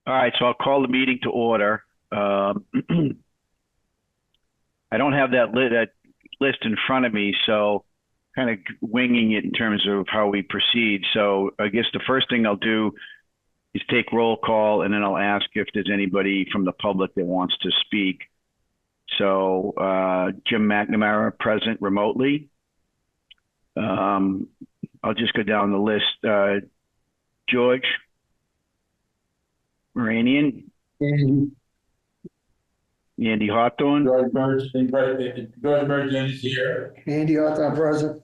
All right, so I'll call the meeting to order. I don't have that list in front of me, so kind of winging it in terms of how we proceed. So I guess the first thing I'll do is take roll call, and then I'll ask if there's anybody from the public that wants to speak. So Jim McNamara, present remotely. I'll just go down the list. George Moranian, Andy Hawthorne, George Mergen is here. Andy Hawthorne present.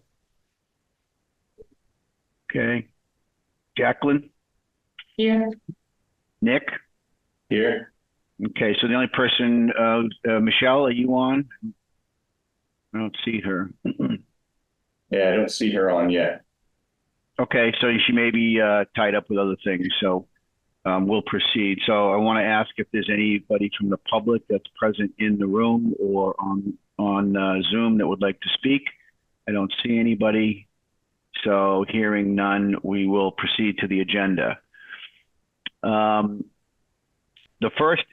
okay. Jacqueline, Here. Nick. Here. Okay, so the only person, Michelle, are you on? I don't see her. Yeah, I don't see her on yet. Okay, so she may be tied up with other things, so we'll proceed. So I want to ask if there's anybody from the public that's present in the room or on Zoom that would like to speak. I don't see anybody. So hearing none, we will proceed to the agenda. The first,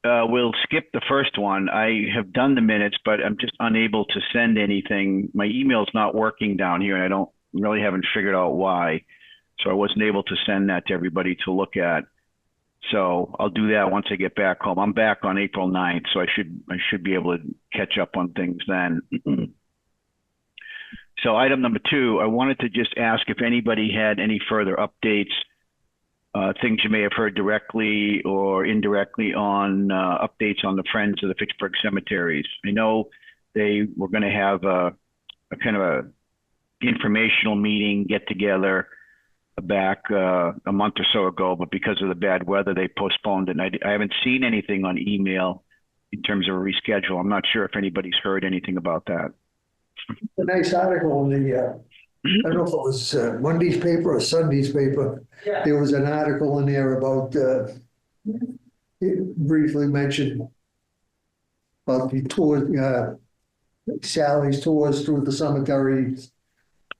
we'll skip the first one. I have done the minutes, but I'm just unable to send anything. My email's not working down here, and I don't really haven't figured out why. So I wasn't able to send that to everybody to look at. So I'll do that once I get back home. I'm back on April 9th, so I should be able to catch up on things then. So item number 2, I wanted to just ask if anybody had any further updates, things you may have heard directly or indirectly on updates on the Friends of the Fitchburg Cemeteries. I know they were going to have a kind of a informational meeting get together back a month or so ago, but because of the bad weather, they postponed it. And I haven't seen anything on email in terms of a reschedule. I'm not sure if anybody's heard anything about that. A nice article in the, I don't know if it was Monday's paper or Sunday's paper. Yeah. There was an article in there about, it briefly mentioned about the tour, Sally's tours through the cemeteries.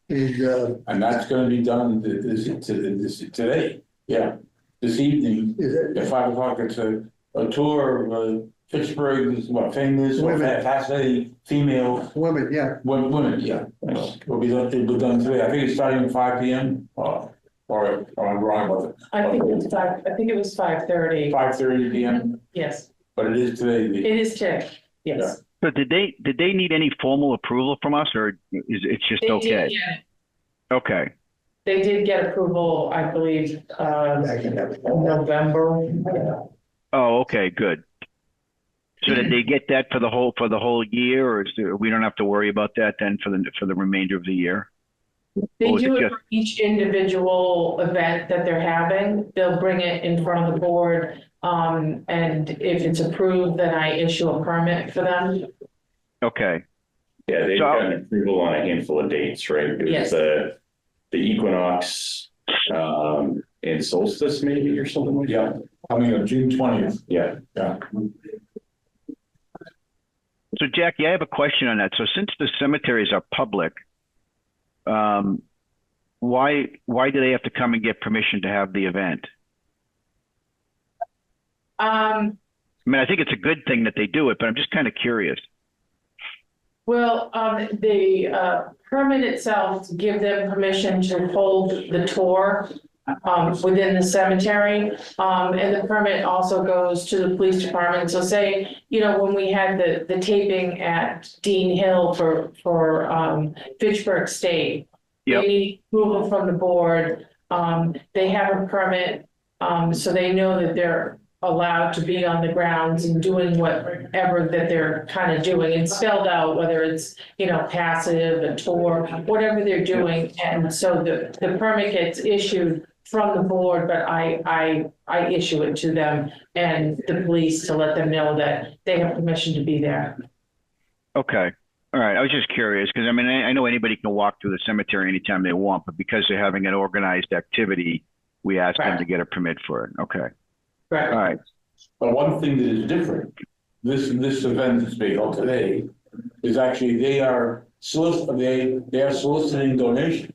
And that's going to be done today. Yeah, this evening at 5 o'clock. It's a tour of Fitchburg's famous or fascinating female women, yeah. Women, yeah. Will be done today. I think it's starting at 5 p.m. Or I'm wrong about it. I think it's five. I think it was 5:30. 5:30 p.m. Yes. But it is today. It is today. Yes. Yeah. So did they need any formal approval from us, or is it just They okay? did get, Okay. they did get approval, I believe, November. Oh, okay, good. So did they get that for the whole year, or we don't have to worry about that then for the remainder of the year? They do it for each individual event that they're having. They'll bring it in front of the board. And if it's approved, then I issue a permit for them. Okay. Yeah, they've gotten approval on a handful of dates, right? It was Yes. the equinox and solstice maybe or something like that. Yeah, coming up June 20th. Yeah. Yeah. So Jackie, I have a question on that. So since the cemeteries are public, why do they have to come and get permission to have the event? I mean, I think it's a good thing that they do it, but I'm just kind of curious. Well, the permit itself give them permission to hold the tour within the cemetery. And the permit also goes to the police department. So say, when we had the taping at Dean Hill for Fitchburg State, Yep. They need approval from the board. They have a permit, so they know that they're allowed to be on the grounds and doing whatever that they're kind of doing. It's spelled out, whether it's, passive, a tour, whatever they're doing. And so the permit gets issued from the board, but I issue it to them and the police to let them know that they have permission to be there. Okay. All right. I was just curious because, I mean, I know anybody can walk through the cemetery anytime they want, but because they're having an organized activity, we asked them to get a permit for it. Okay. Right. All right. But one thing that is different, this event that's being held today, is actually they are soliciting donations.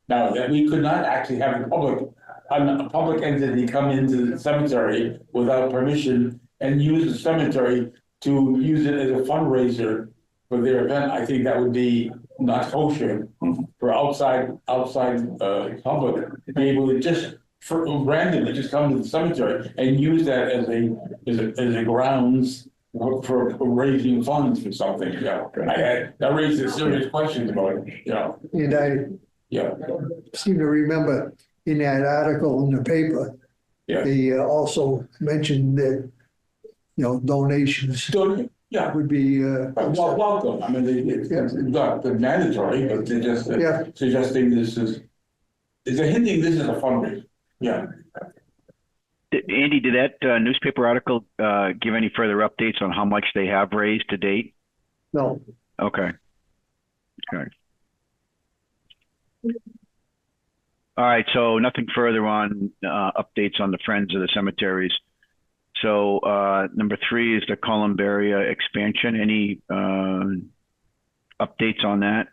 Now that we could not actually have the public a public entity come into the cemetery without permission and use the cemetery to use it as a fundraiser for their event, I think that would be not kosher for outside public to be able to just randomly just come to the cemetery and use that as a grounds for raising funds for something, you know. That raises serious questions about it, you know. And I Yeah, seem to remember in that article in the paper, yeah. they also mentioned that, you know, donations So, yeah, would be, welcome. I mean, it's not mandatory, but they're just Yeah. suggesting they're hinting this is a fundraiser. Yeah. Andy, did that newspaper article give any further updates on how much they have raised to date? no, Okay. Okay. All right, so nothing further on updates on the Friends of the Cemeteries. So number 3 is the Columbaria expansion. Any updates on that?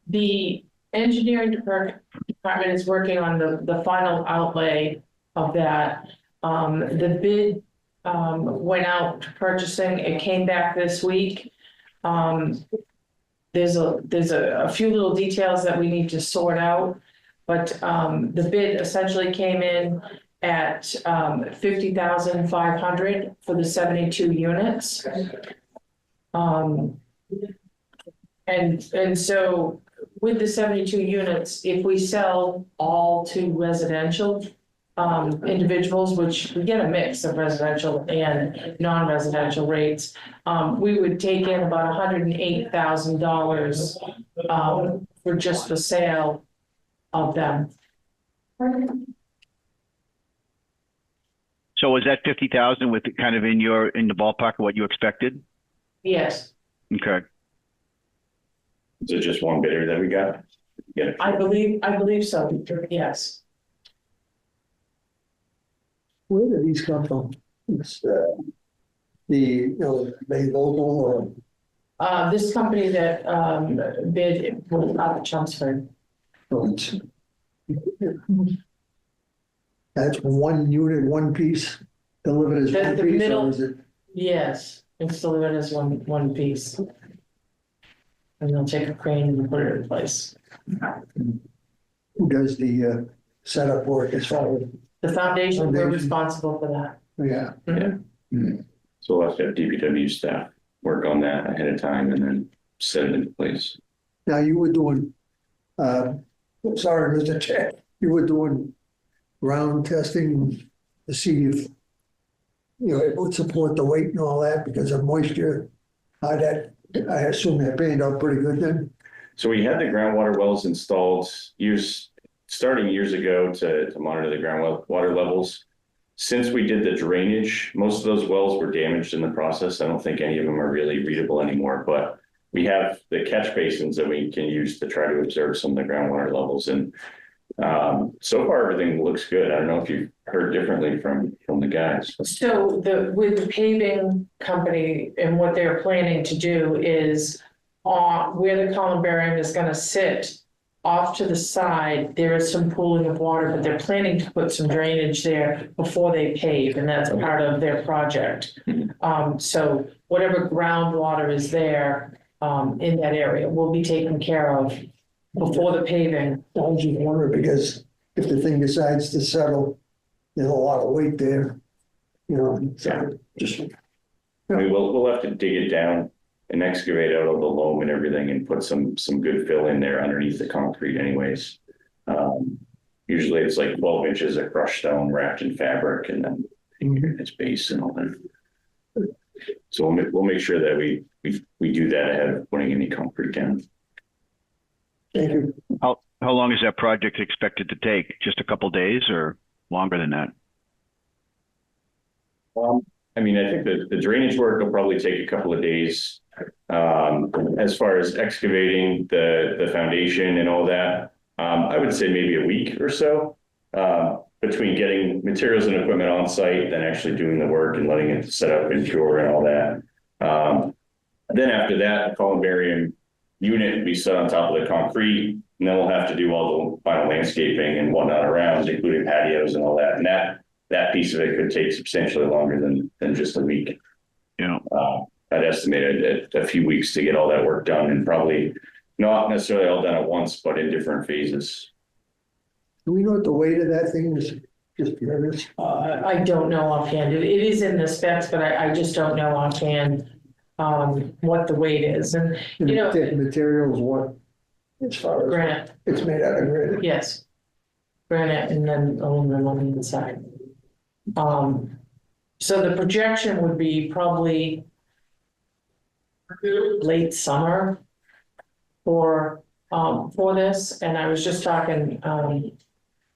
The engineering department is working on the final outlay of that. The bid went out to purchasing. It came back this week. There's a few little details that we need to sort out, but the bid essentially came in at $50,500 for the 72 units. And so with the 72 units, if we sell all to residential individuals, which we get a mix of residential and non-residential rates, we would take in about $108,000 for just the sale of them. So was that 50,000 with kind of in the ballpark of what you expected? Yes, Okay. Is it just one bidder that we got? Yeah. I believe so. Yes. where do these come from? It's, they local or? This company that bid was out of Chelmsford. That's one unit, one piece, delivered as one The piece, middle- or is it? Yes, it's delivered as one piece. And they'll take a crane and put it in place. Who does the setup work as far as, The foundation, we're Foundation. responsible for that. yeah, So we'll have to have DPW staff work on that ahead of time and then set it into place. now you were doing, sorry, Mr. Chair, you were doing ground testing to see if, it would support the weight and all that because of moisture. How that, I assume that panned out pretty good then? So we had the groundwater wells installed starting years ago to monitor the groundwater levels. Since we did the drainage, most of those wells were damaged in the process. I don't think any of them are really readable anymore, but we have the catch basins that we can use to try to observe some of the groundwater levels. And so far, everything looks good. I don't know if you've heard differently from the guys. So with the paving company and what they're planning to do is where the columbarium is gonna sit off to the side, there is some pooling of water, but they're planning to put some drainage there before they pave, and that's part of their project. So whatever groundwater is there in that area will be taken care of before the paving. I was just wondering, because if the thing decides to settle, there's a lot of weight there, so just. I mean, we'll have to dig it down and excavate out all the loam and everything and put some good fill in there underneath the concrete anyways. Usually it's like 12 inches of crushed stone wrapped in fabric and then its base and all that. So we'll make sure that we do that ahead of putting any concrete down. Thank you. How long is that project expected to take? Just a couple days or longer than that? I mean, I think the drainage work will probably take a couple of days. As far as excavating the foundation and all that, I would say maybe a week or so between getting materials and equipment on site, then actually doing the work and letting it set up and cure and all that. Then after that, the columbarium unit will be set on top of the concrete. And then we'll have to do all the final landscaping and whatnot around, including patios and all that. And that piece of it could take substantially longer than just a week. Yeah. I'd estimate a few weeks to get all that work done, and probably not necessarily all done at once, but in different phases. Do we know what the weight of that thing is? Just curious. I don't know offhand. It is in the specs, but I just don't know offhand what the weight is. And, you know, The materials, what, as far as, granite, it's made out of granite. yes. Granite and then aluminum on the inside. So the projection would be probably late summer for this. And I was just talking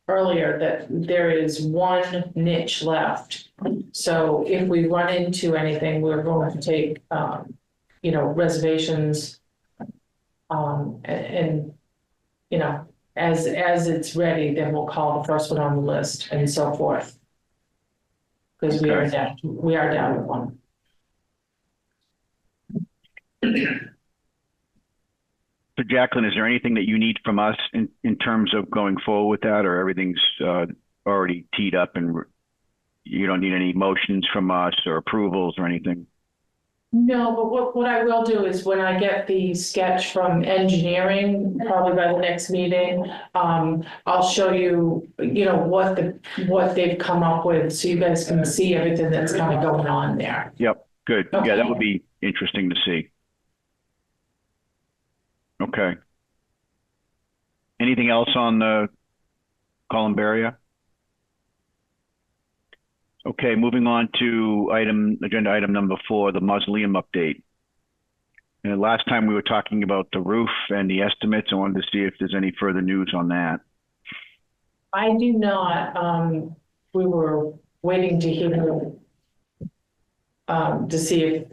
earlier that there is one niche left. So if we run into anything, we're going to take, you know, reservations. And, you know, as it's ready, then we'll call the first one on the list and so forth. Because we are down with one. So Jacqueline, is there anything that you need from us in terms of going forward with that, or everything's already teed up and you don't need any motions from us or approvals or anything? No, but what I will do is when I get the sketch from engineering, probably by the next meeting, I'll show you, you know, what they've come up with, so you guys can see everything that's kind of going on there. Yep, good. Okay. Yeah, that would be interesting to see. Okay. Anything else on the Columbaria? Okay, moving on to agenda item number 4, the mausoleum update. And last time we were talking about the roof and the estimates. I wanted to see if there's any further news on that. I do not, we were waiting to hear, to see if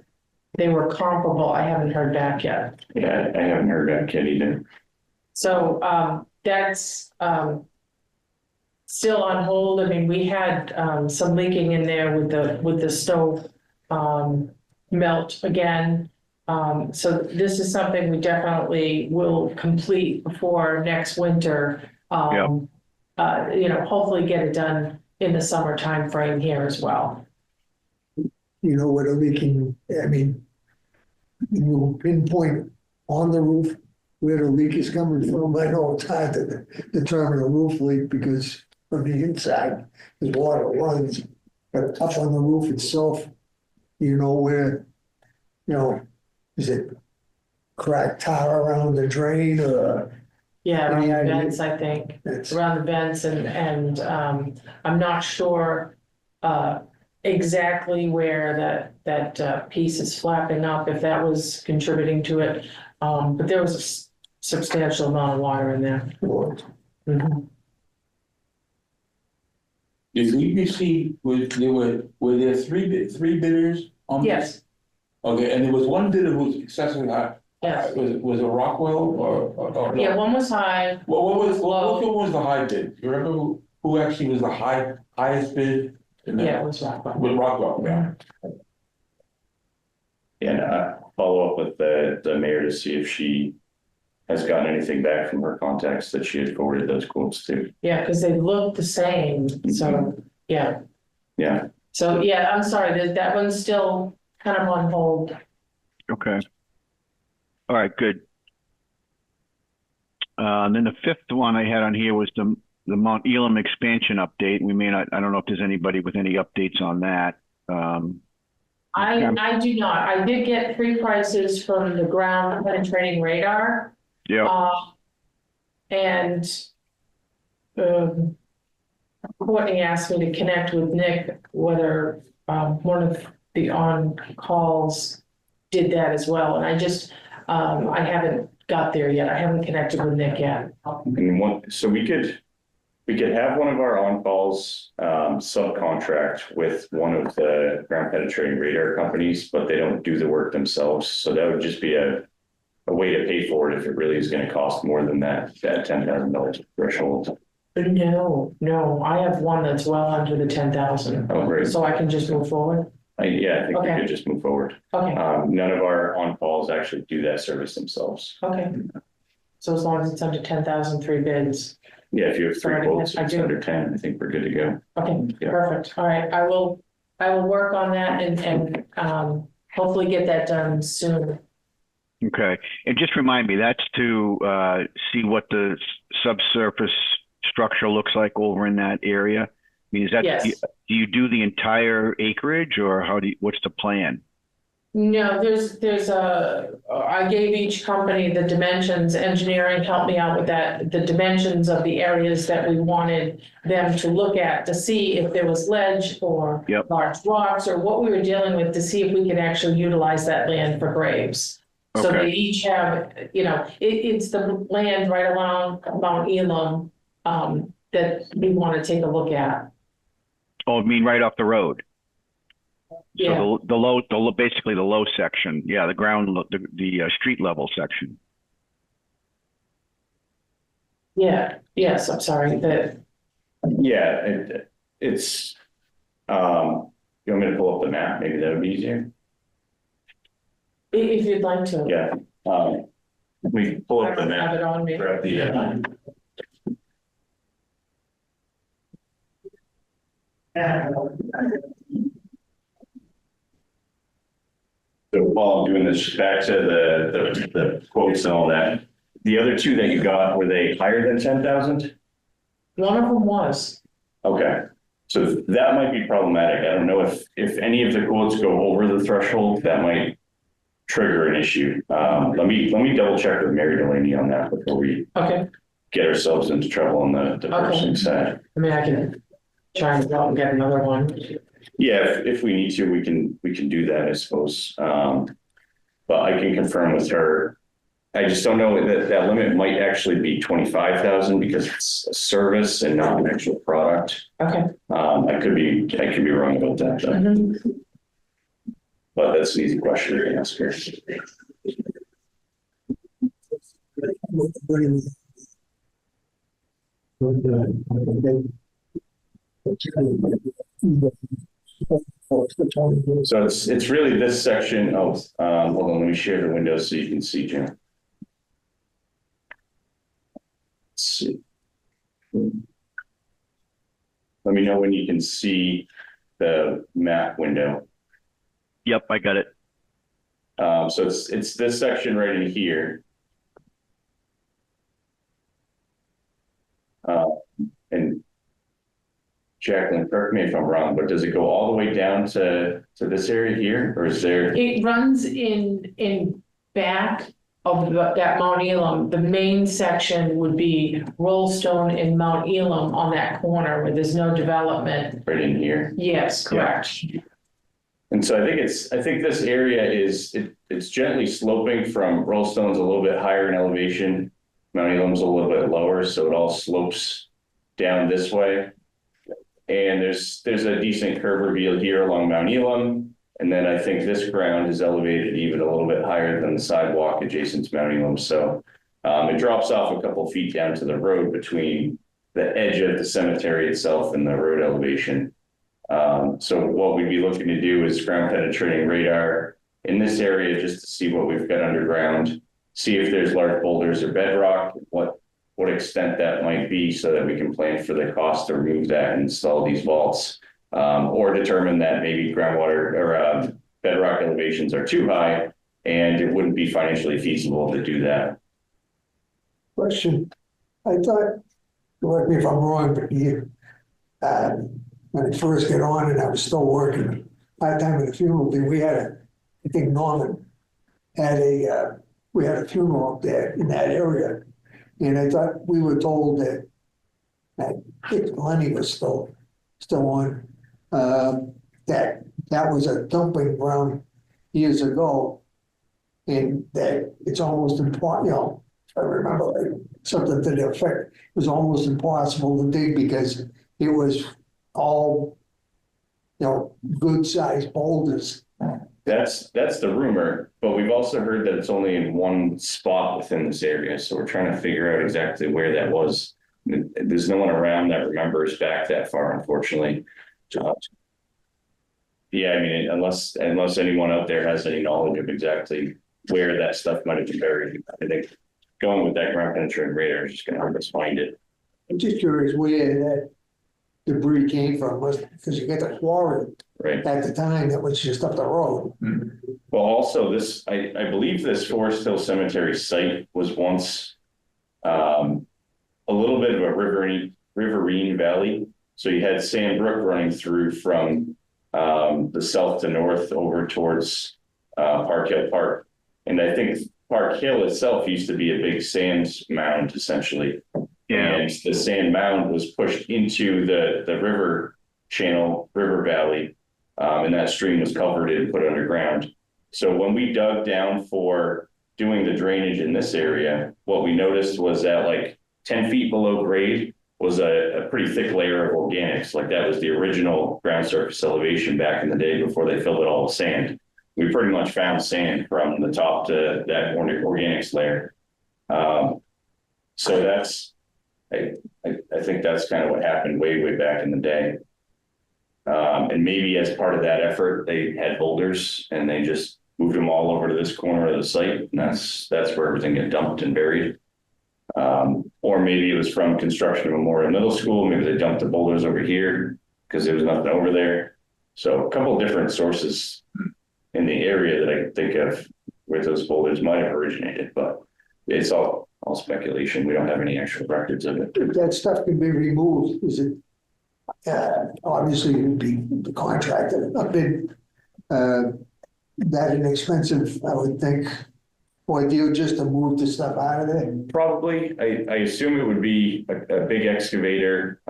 they were comparable. I haven't heard back yet. Yeah, I haven't heard back yet either. So, that's, still on hold. I mean, we had some leaking in there with the stove melt again. So this is something we definitely will complete before next winter. You know, hopefully get it done in the summer time frame here as well. You know what a leaking, I mean, you pinpoint on the roof where the leak is coming from. I know it's hard to determine a roof leak because from the inside, the water runs, but up on the roof itself, you know where, you know, is it cracked tar around the drain or? Yeah, around Any the idea? vents, I think, It's, around the vents and I'm not sure exactly where that piece is flapping up, if that was contributing to it. But there was a substantial amount of water in there. Mhm. Did we receive, were there three bidders on this? Yes, Okay, and there was one bidder who was excessively high. yes. Was it Rockwell or? Yeah, one was high. What was which one was the high bid? You remember who actually was the highest bid? Yeah, it was Rockwell. With Rockwell, yeah. And follow up with the mayor to see if she has gotten anything back from her contacts that she had forwarded those quotes to. Yeah, because they look the same, so, yeah. Yeah. So, yeah, I'm sorry, that one's still kind of on hold. Okay. All right, good. And then the 5th one I had on here was the Mount Elam expansion update. We may not, I don't know if there's anybody with any updates on that. I do not. I did get 3 prices from the ground penetrating radar. Yeah. And Courtney asked me to connect with Nick, whether one of the on-calls did that as well. And I just, I haven't got there yet. I haven't connected with Nick yet. And so we could have one of our on-calls subcontract with one of the ground penetrating radar companies, but they don't do the work themselves. So that would just be a way to pay for it if it really is going to cost more than that $10,000 threshold. No, I have one that's well under the 10,000. Oh, great. So I can just move forward? I think Okay. we could just move forward. Okay, None of our on-calls actually do that service themselves. okay. So as long as it's under 10,000, 3 bids. Yeah, if you have three Sorry, quotes, I it's do. under 10, I think we're good to go. Okay, Yeah. perfect. All right, I will work on that and hopefully get that done soon. Okay. And just remind me, that's to see what the subsurface structure looks like over in that area? I mean, is that, Yes. do you do the entire acreage or what's the plan? No, I gave each company the dimensions, engineering helped me out with that, the dimensions of the areas that we wanted them to look at to see if there was ledge or Yep. large rocks or what we were dealing with to see if we could actually utilize that land for graves. So Okay. they each have, it's the land right along Mount Elam, that we want to take a look at. Oh, I mean, right off the road. Yeah. So basically the low section. Yeah, the ground, the street level section. Yeah, yes, I'm sorry, Yeah, it's, you want me to pull up the map? Maybe that would be easier. if you'd like to. Yeah, we pull I up the don't have map. it on me. Grab the, So while I'm doing this, back to the quotes and all that, the other two that you got, were they higher than 10,000? One of them was. Okay, so that might be problematic. I don't know if any of the quotes go over the threshold, that might trigger an issue. Let me double check with Mary Delaney on that before we Okay, get ourselves into trouble on the purchasing side. I mean, I can try and go out and get another one. Yeah, if we need to, we can do that, I suppose. But I can confirm with her. I just don't know that limit might actually be 25,000 because it's a service and not an actual product. Okay. I could be wrong about that though. Mhm. But that's an easy question to ask her. So it's really this section of, hold on, let me share the window so you can see, Jim. Let's see. Let me know when you can see the map window. Yep, I got it. So it's this section right in here. And Jacqueline, correct me if I'm wrong, but does it go all the way down to this area here, or is there? It runs in back of that Mount Elam. The main section would be Rollstone and Mount Elam on that corner where there's no development. Right in here. Yes, correct. And so I think this area it's gently sloping from Rollstone's a little bit higher in elevation. Mount Elam's a little bit lower, so it all slopes down this way. And there's a decent curve reveal here along Mount Elam. And then I think this ground is elevated even a little bit higher than the sidewalk adjacent to Mount Elam. So it drops off a couple feet down to the road between the edge of the cemetery itself and the road elevation. So what we'd be looking to do is ground penetrating radar in this area just to see what we've got underground, see if there's large boulders or bedrock, what extent that might be so that we can plan for the cost to remove that and install these vaults, or determine that maybe groundwater or bedrock elevations are too high and it wouldn't be financially feasible to do that. Question. I thought, correct me if I'm wrong, but when I first got on and I was still working part-time in the funeral, we had I think Norman had we had a funeral up there in that area. And I thought we were told that if Lenny was still on, that was a dumping ground years ago. And that it's almost impossible, if I remember right, something to the effect, it was almost impossible to dig because it was all, good sized boulders. That's the rumor, but we've also heard that it's only in one spot within this area. So we're trying to figure out exactly where that was. There's no one around that remembers back that far, unfortunately. Yeah, I mean, unless anyone out there has any knowledge of exactly where that stuff might have been buried, I think going with that ground penetrating radar is just gonna help us find it. I'm just curious where that debris came from, was because you get the quarry Right. at the time that was just up the road. Well, also this, I believe this Forest Hill Cemetery site was once a little bit of a riverine valley. So you had Sand Brook running through from the south to north over towards Park Hill Park. And I think Park Hill itself used to be a big sand mound, essentially. Yeah. And the sand mound was pushed into the river channel, river valley, and that stream was culverted and put underground. So when we dug down for doing the drainage in this area, what we noticed was that like 10 feet below grade was a pretty thick layer of organics. Like that was the original ground surface elevation back in the day before they filled it all with sand. We pretty much found sand from the top to that organics layer. So that's, I think that's kind of what happened way back in the day. And maybe as part of that effort, they had boulders and they just moved them all over to this corner of the site. And that's where everything got dumped and buried. Or maybe it was from construction of Memorial Middle School. Maybe they dumped the boulders over here because there was nothing over there. So a couple of different sources in the area that I can think of where those boulders might have originated, but it's all speculation. We don't have any actual records of it. If that stuff can be removed, is it, obviously it would be the contractor, a bit, that inexpensive, I would think, ordeal just to move the stuff out of there? Probably. I assume it would be a big excavator,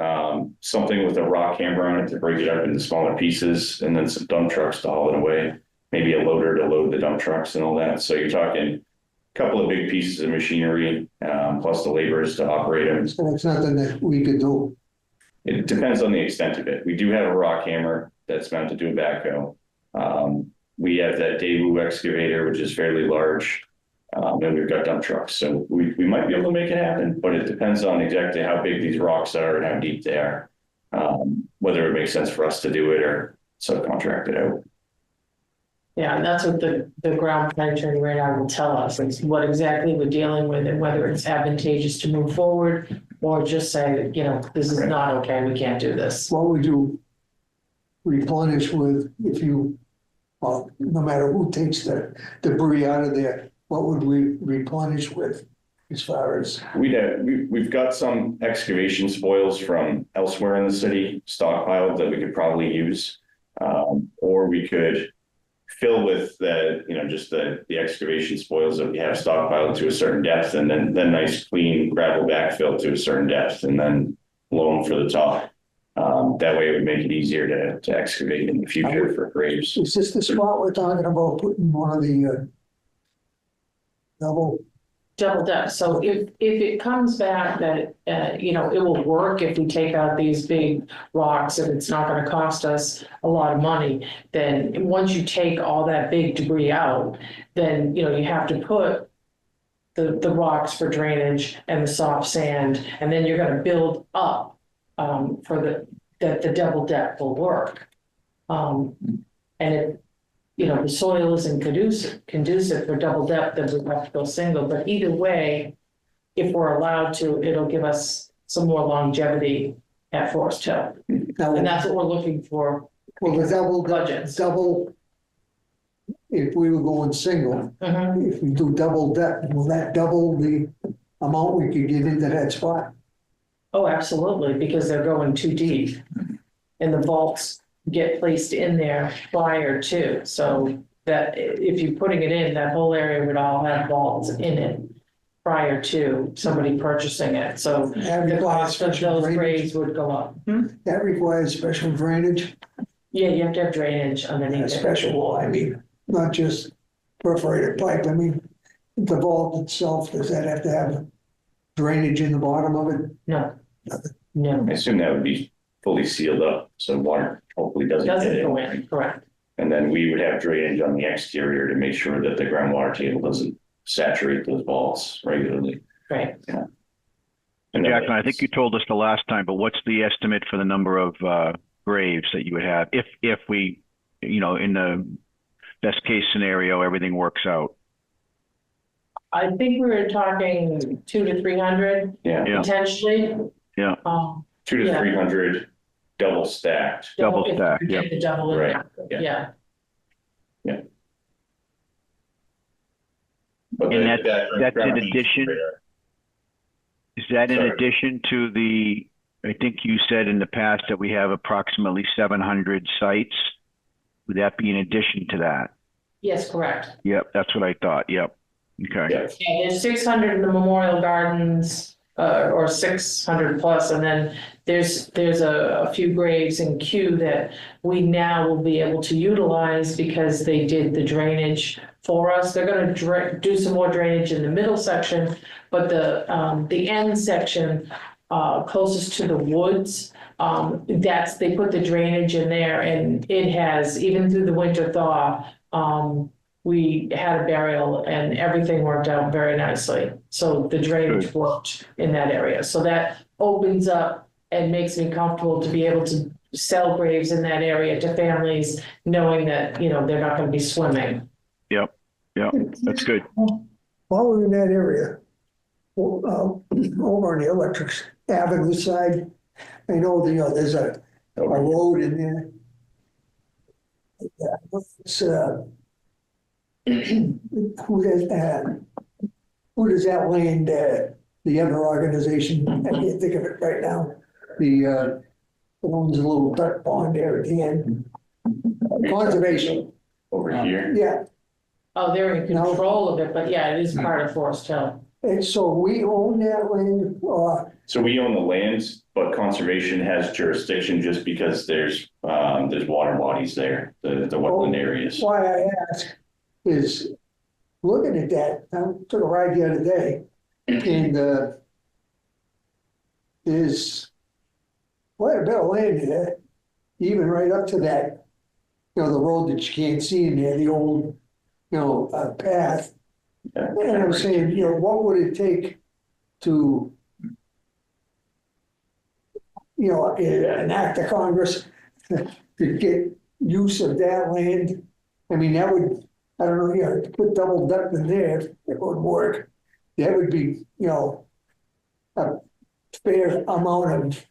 something with a rock hammer on it to break it up into smaller pieces, and then some dump trucks to haul it away. Maybe a loader to load the dump trucks and all that. So you're talking a couple of big pieces of machinery, plus the laborers to operate them. So it's nothing that we could do. It depends on the extent of it. We do have a rock hammer that's meant to do a backhoe. We have that Daewoo excavator, which is fairly large. And we've got dump trucks. So we might be able to make it happen, but it depends on exactly how big these rocks are and how deep they are. Whether it makes sense for us to do it or subcontract it out. Yeah, and that's what the ground penetrating radar will tell us, is what exactly we're dealing with and whether it's advantageous to move forward or just say that, you know, this is not okay, we can't do this. What would you replenish with if you, well, no matter who takes the debris out of there, what would we replenish with as far as? We've got some excavation spoils from elsewhere in the city stockpiled that we could probably use. Or we could fill with just the excavation spoils that we have stockpiled to a certain depth, and then nice clean gravel backfill to a certain depth, and then loam for the top. That way it would make it easier to excavate in the future for graves. Is this the spot we're talking about putting one of the double depth. So if it comes back that, it will work if we take out these big rocks and it's not going to cost us a lot of money, then once you take all that big debris out, then, you have to put the rocks for drainage and the soft sand, and then you're going to build up for that the double depth will work. And if the soil isn't conducive for double depth, then we have to go single. But either way, if we're allowed to, it'll give us some more longevity at Forest Hill. And that's what we're looking for. Well, the budgets. If we were going single, if we do double depth, will that double the amount we could get into that spot? Oh, absolutely, because they're going too deep. And the vaults get placed in there prior to, so that if you're putting it in, that whole area would all have vaults in it prior to somebody purchasing it, so the cost of those grades would go up. That requires special drainage? Yeah, you have to have drainage underneath it. Special, I mean, not just perforated pipe, I mean, the vault itself, does that have to have drainage in the bottom of it? No. I assume that would be fully sealed up, so water hopefully doesn't get go in, correct. And then we would have drainage on the exterior to make sure that the groundwater table doesn't saturate those vaults regularly. Right. Yeah. And Jacqueline, I think you told us the last time, but what's the estimate for the number of graves that you would have if we, in the best case scenario, everything works out? I think we were talking 200 to 300 Yeah, Yeah. potentially. Yeah. 200 to Yeah. 300 double stacked. Double if stack, you yeah. get the double in Right, there. yeah. Yeah. But And that- that's in ground addition? radar. Is that in Sorry. addition to the, I think you said in the past that we have approximately 700 sites? Would that be in addition to that? Yes, correct. Yep, that's what I thought. Yep. Okay. Yeah, Yeah, there's 600 in the Memorial Gardens, or 600 plus, and then there's a few graves in Kew that we now will be able to utilize because they did the drainage for us. They're gonna do some more drainage in the middle section, but the end section, closest to the woods, they put the drainage in there, and it has, even through the winter thaw, we had a burial and everything worked out very nicely. So the drainage worked in that area. So that opens up and makes me comfortable to be able to sell graves in that area to families, knowing that, they're not going to be swimming. Yep. Yep. That's good. While we're in that area, over on the Electric Avenue side, I know there's a road in there. Yeah, it's, who does that land, the other organization, I can't think of it right now, the owns a little duck pond there at the end. Conservation, over here. yeah, Oh, they're in control of it, but yeah, it is part of Forest Hill. and so we own that land, So we own the lands, but conservation has jurisdiction just because there's water bodies there, the wetland areas. why I ask is, looking at that, I took a ride the other day, and there's quite a bit of land there, even right up to that, the road that you can't see in there, the old, path. Yeah. And I'm saying, what would it take to, an act of Congress to get use of that land? I mean, that would, I don't know, to put double duck in there, it would work. That would be, a fair amount of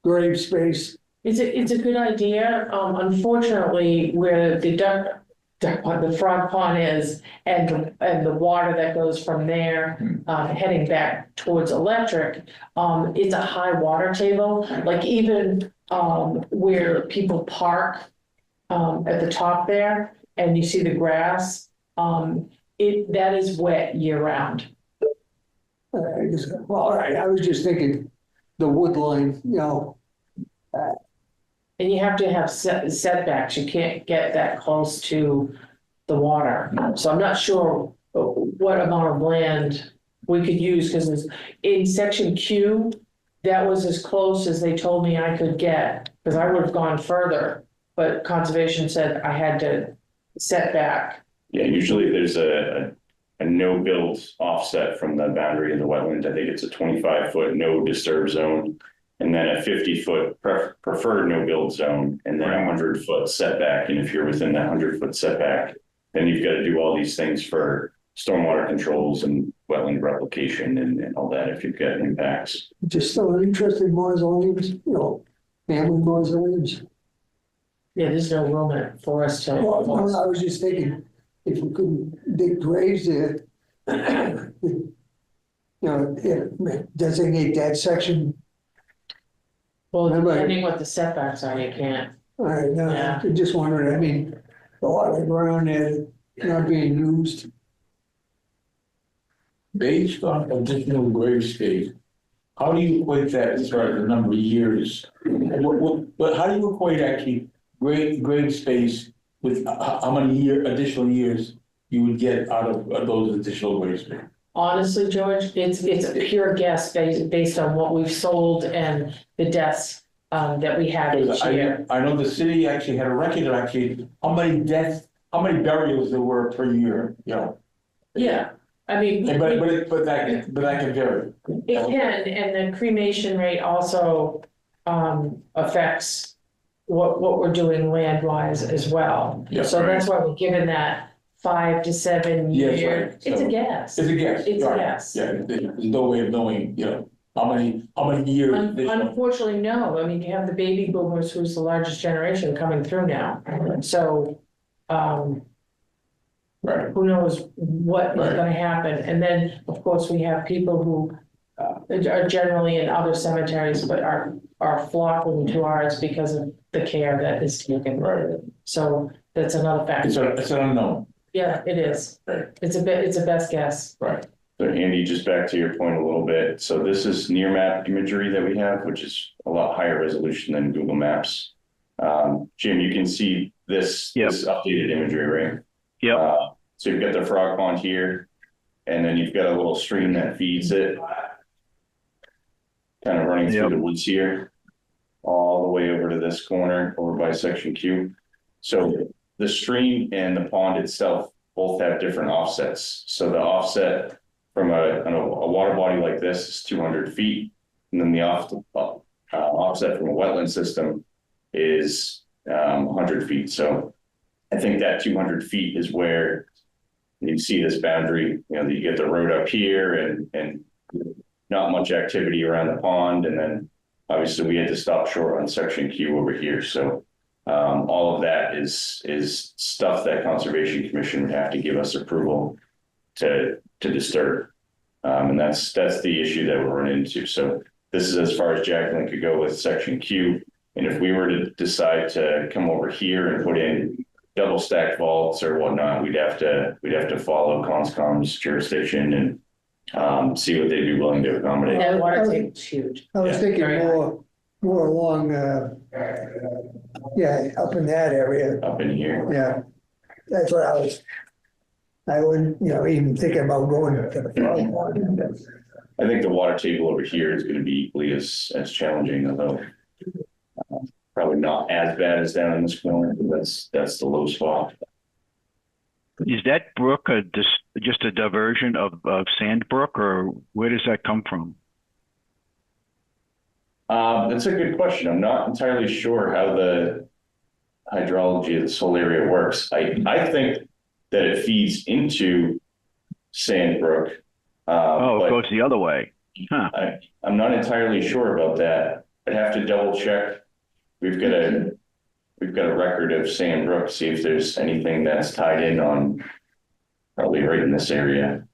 grave space. It's a good idea. Unfortunately, where the frog pond is and the water that goes from there, heading back towards Electric, it's a high water table. Like even where people park at the top there, and you see the grass, that is wet year round. Well, all right, I was just thinking the wood line, And you have to have setbacks. You can't get that close to the water. So I'm not sure what amount of land we could use, because in section Q, that was as close as they told me I could get, because I would have gone further, but conservation said I had to set back. Yeah, usually there's a no build offset from the boundary of the wetland. I think it's a 25-foot no disturb zone, and then a 50-foot preferred no build zone, and then a 100-foot setback. And if you're within that 100-foot setback, then you've got to do all these things for stormwater controls and wetland replication and all that if you've got impacts. just still interested in mausoleums, family mausoleums. Yeah, there's no room in it for us to. Well, I was just thinking, if we couldn't dig graves there, designate that section. Well, depending what the setbacks are, you can't. All right, no, Yeah. I just wondering, I mean, a lot of ground there not being used. Based on additional grave space, how do you equate that as far as the number of years? But how do you equate actually grave space with how many additional years you would get out of those additional grave space? Honestly, George, it's a pure guess based on what we've sold and the deaths that we have each year. I know the city actually had a record of actually how many burials there were per year, Yeah, I mean. But that can vary. It can, and the cremation rate also affects what we're doing land-wise as well. Yeah, So right. that's why we're given that 5 to 7 Yeah, that's years. right. It's So- a guess. It's a guess. It's a right. guess. Yeah, there's no way of knowing, how many years. Unfortunately, no. I mean, you have the baby boomers, who's the largest generation coming through now. So, Right, who knows what is Right. gonna happen? And then, of course, we have people who are generally in other cemeteries, but are flocking to ours because of the care that is taken. right. So that's another factor. It's an unknown. Yeah, it is. Right. It's a best guess. Right. So Andy, just back to your point a little bit. So this is near map imagery that we have, which is a lot higher resolution than Google Maps. Jim, you can see this, Yep. this updated imagery, right? Yep. So you've got the frog pond here, and then you've got a little stream that feeds it. Kind of running through Yep. the woods here, all the way over to this corner over by section Q. So the stream and the pond itself both have different offsets. So the offset from a water body like this is 200 feet. And then the offset from a wetland system is 100 feet. So I think that 200 feet is where you see this boundary, you get the road up here and not much activity around the pond. And then obviously we had to stop short on section Q over here. So all of that is stuff that Conservation Commission would have to give us approval to disturb. And that's the issue that we're running into. So this is as far as Jacqueline could go with section Q. And if we were to decide to come over here and put in double stacked vaults or whatnot, we'd have to follow Conscom's jurisdiction and see what they'd be willing to accommodate. That water tape's huge. I was Yeah. thinking Very more along, up in that area, Up in here. yeah. That's what I wouldn't, even thinking about going to the frog pond. I think the water table over here is going to be equally as challenging, although probably not as bad as down in this corner. But that's the low spot. Is that brook just a diversion of Sand Brook, or where does that come from? That's a good question. I'm not entirely sure how the hydrology of this whole area works. I think that it feeds into Sandbrook. Oh, but it goes the other way. Huh. I'm not entirely sure about that. I'd have to double check. We've got a record of Sandbrook, see if there's anything that's tied in on probably right in this area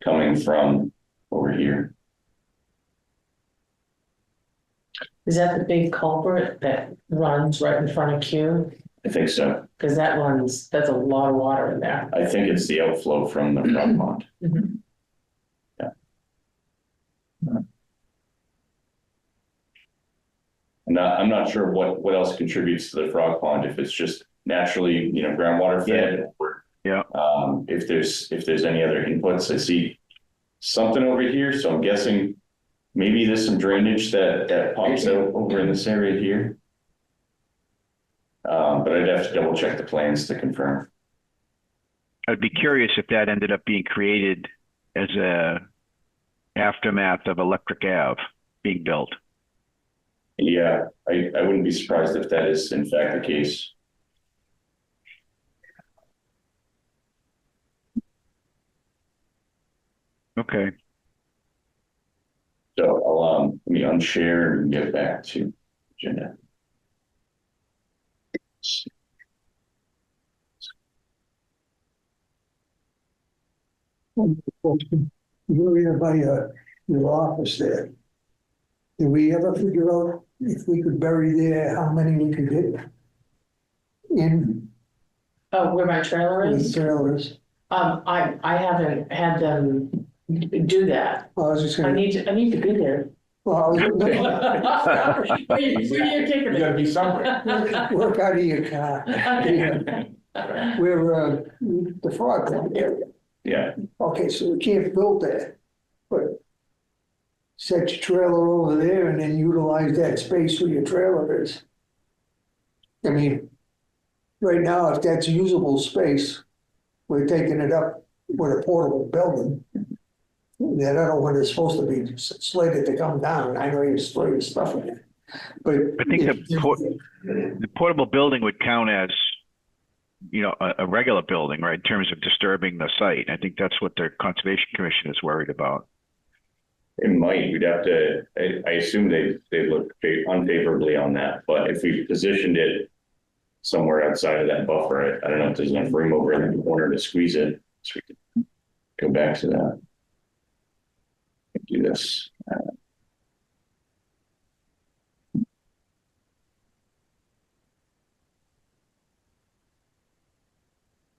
coming from over here. Is that the big culvert that runs right in front of Q? I think so. Because that's a lot of water in there. I think it's the outflow from the frog pond. Mhm. Yeah. I'm not sure what else contributes to the frog pond, if it's just naturally, groundwater fed. Yeah. If there's any other inputs. I see something over here, so I'm guessing maybe there's some drainage that pops out over in this area here. But I'd have to double check the plans to confirm. I'd be curious if that ended up being created as a aftermath of Electric Ave being built. Yeah, I wouldn't be surprised if that is in fact the case. Okay. So I'll let me unshare and get back to agenda. You're here by your office there. Did we ever figure out if we could bury there, how many we could get in Oh, where my trailer with is? trailers? I haven't had them do that. I was just I gonna, need to be there. well, I was Where you taking You it? gotta be somewhere. work out of your car. We're, the frog pond area. Yeah, Okay, so we can't build that, but set your trailer over there and then utilize that space where your trailer is. I mean, right now, if that's usable space, we're taking it up with a portable building. That other one is supposed to be slated to come down. I know you store your stuff in it. But I think the portable building would count as a regular building, right? In terms of disturbing the site. I think that's what the Conservation Commission is worried about. It might, we'd have to, I assume they look unfavorably on that, but if we positioned it somewhere outside of that buffer, I don't know if there's enough room over in the corner to squeeze it, so we could go back to that. Do this.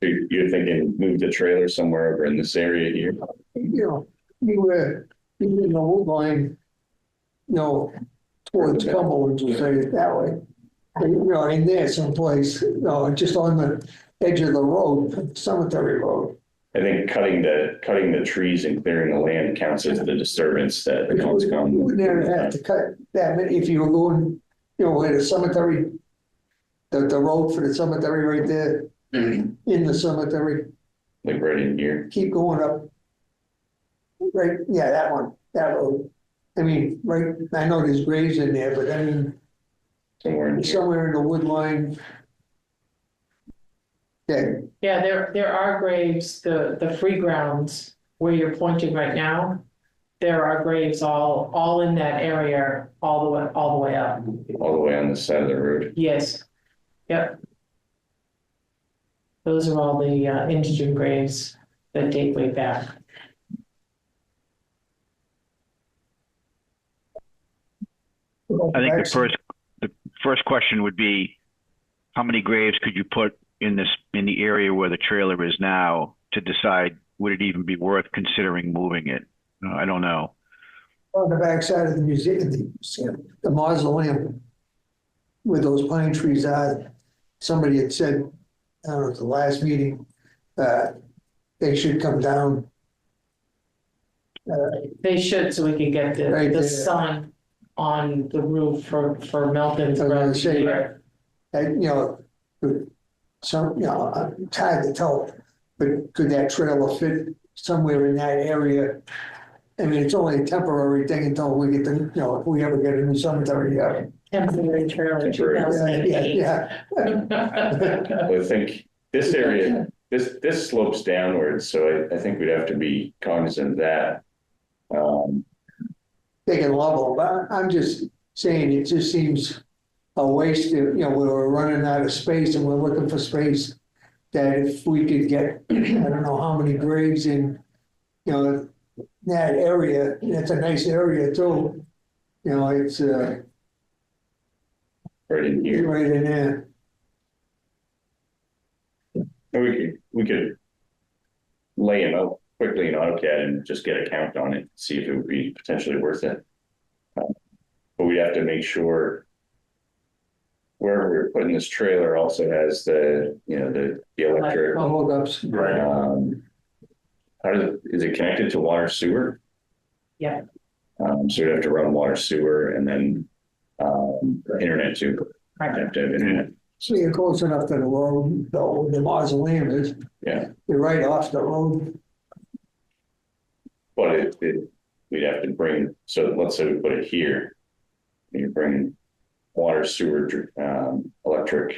You're thinking move the trailer somewhere over in this area here? You were in the wood line, towards Cumberland, to say it that way. In there someplace, just on the edge of the road, Cemetery Road. I think cutting the trees and clearing the land counts as the disturbance that the conscom. You would never have to cut that many if you were going, where the cemetery, the road for the cemetery right there, in the cemetery. Like right in here. Keep going up. Right, yeah, that road. I mean, right, I know there's graves in there, but I mean, somewhere in the wood line. Yeah. Yeah, there are graves, the free grounds where you're pointing right now. There are graves all in that area, all the way up. All the way on the side of the road. Yes. Yep. Those are all the indigent graves that date way back. I think the first question would be, how many graves could you put in the area where the trailer is now to decide would it even be worth considering moving it? I don't know. On the backside of the museum, the mausoleum, where those pine trees are, somebody had said, I don't know, at the last meeting, they should come down. They should, so we can get the sun on the roof for Melton throughout the year. It's hard to tell, but could that trailer fit somewhere in that area? I mean, it's only a temporary thing until we get if we ever get a new cemetery. Temporary trailer, 2008. Yeah. I think this area, this slopes downwards, so I think we'd have to be cognizant of that. They can level, but I'm just saying it just seems a waste. We're running out of space and we're looking for space. That if we could get, I don't know how many graves in, that area. It's a nice area too. It's right in here. Right in there. We could lay it out quickly in AutoCAD and just get a count on it, see if it would be potentially worth it. But we have to make sure wherever we're putting this trailer also has the electric hookups. Right. Is it connected to water sewer? Yeah. So we have to run water sewer and then internet too. Right. Have to have internet. So you're close enough to the road, though, the mausoleum is. Yeah. You're right off the road. But we'd have to bring, so let's say we put it here. You bring water, sewer, electric,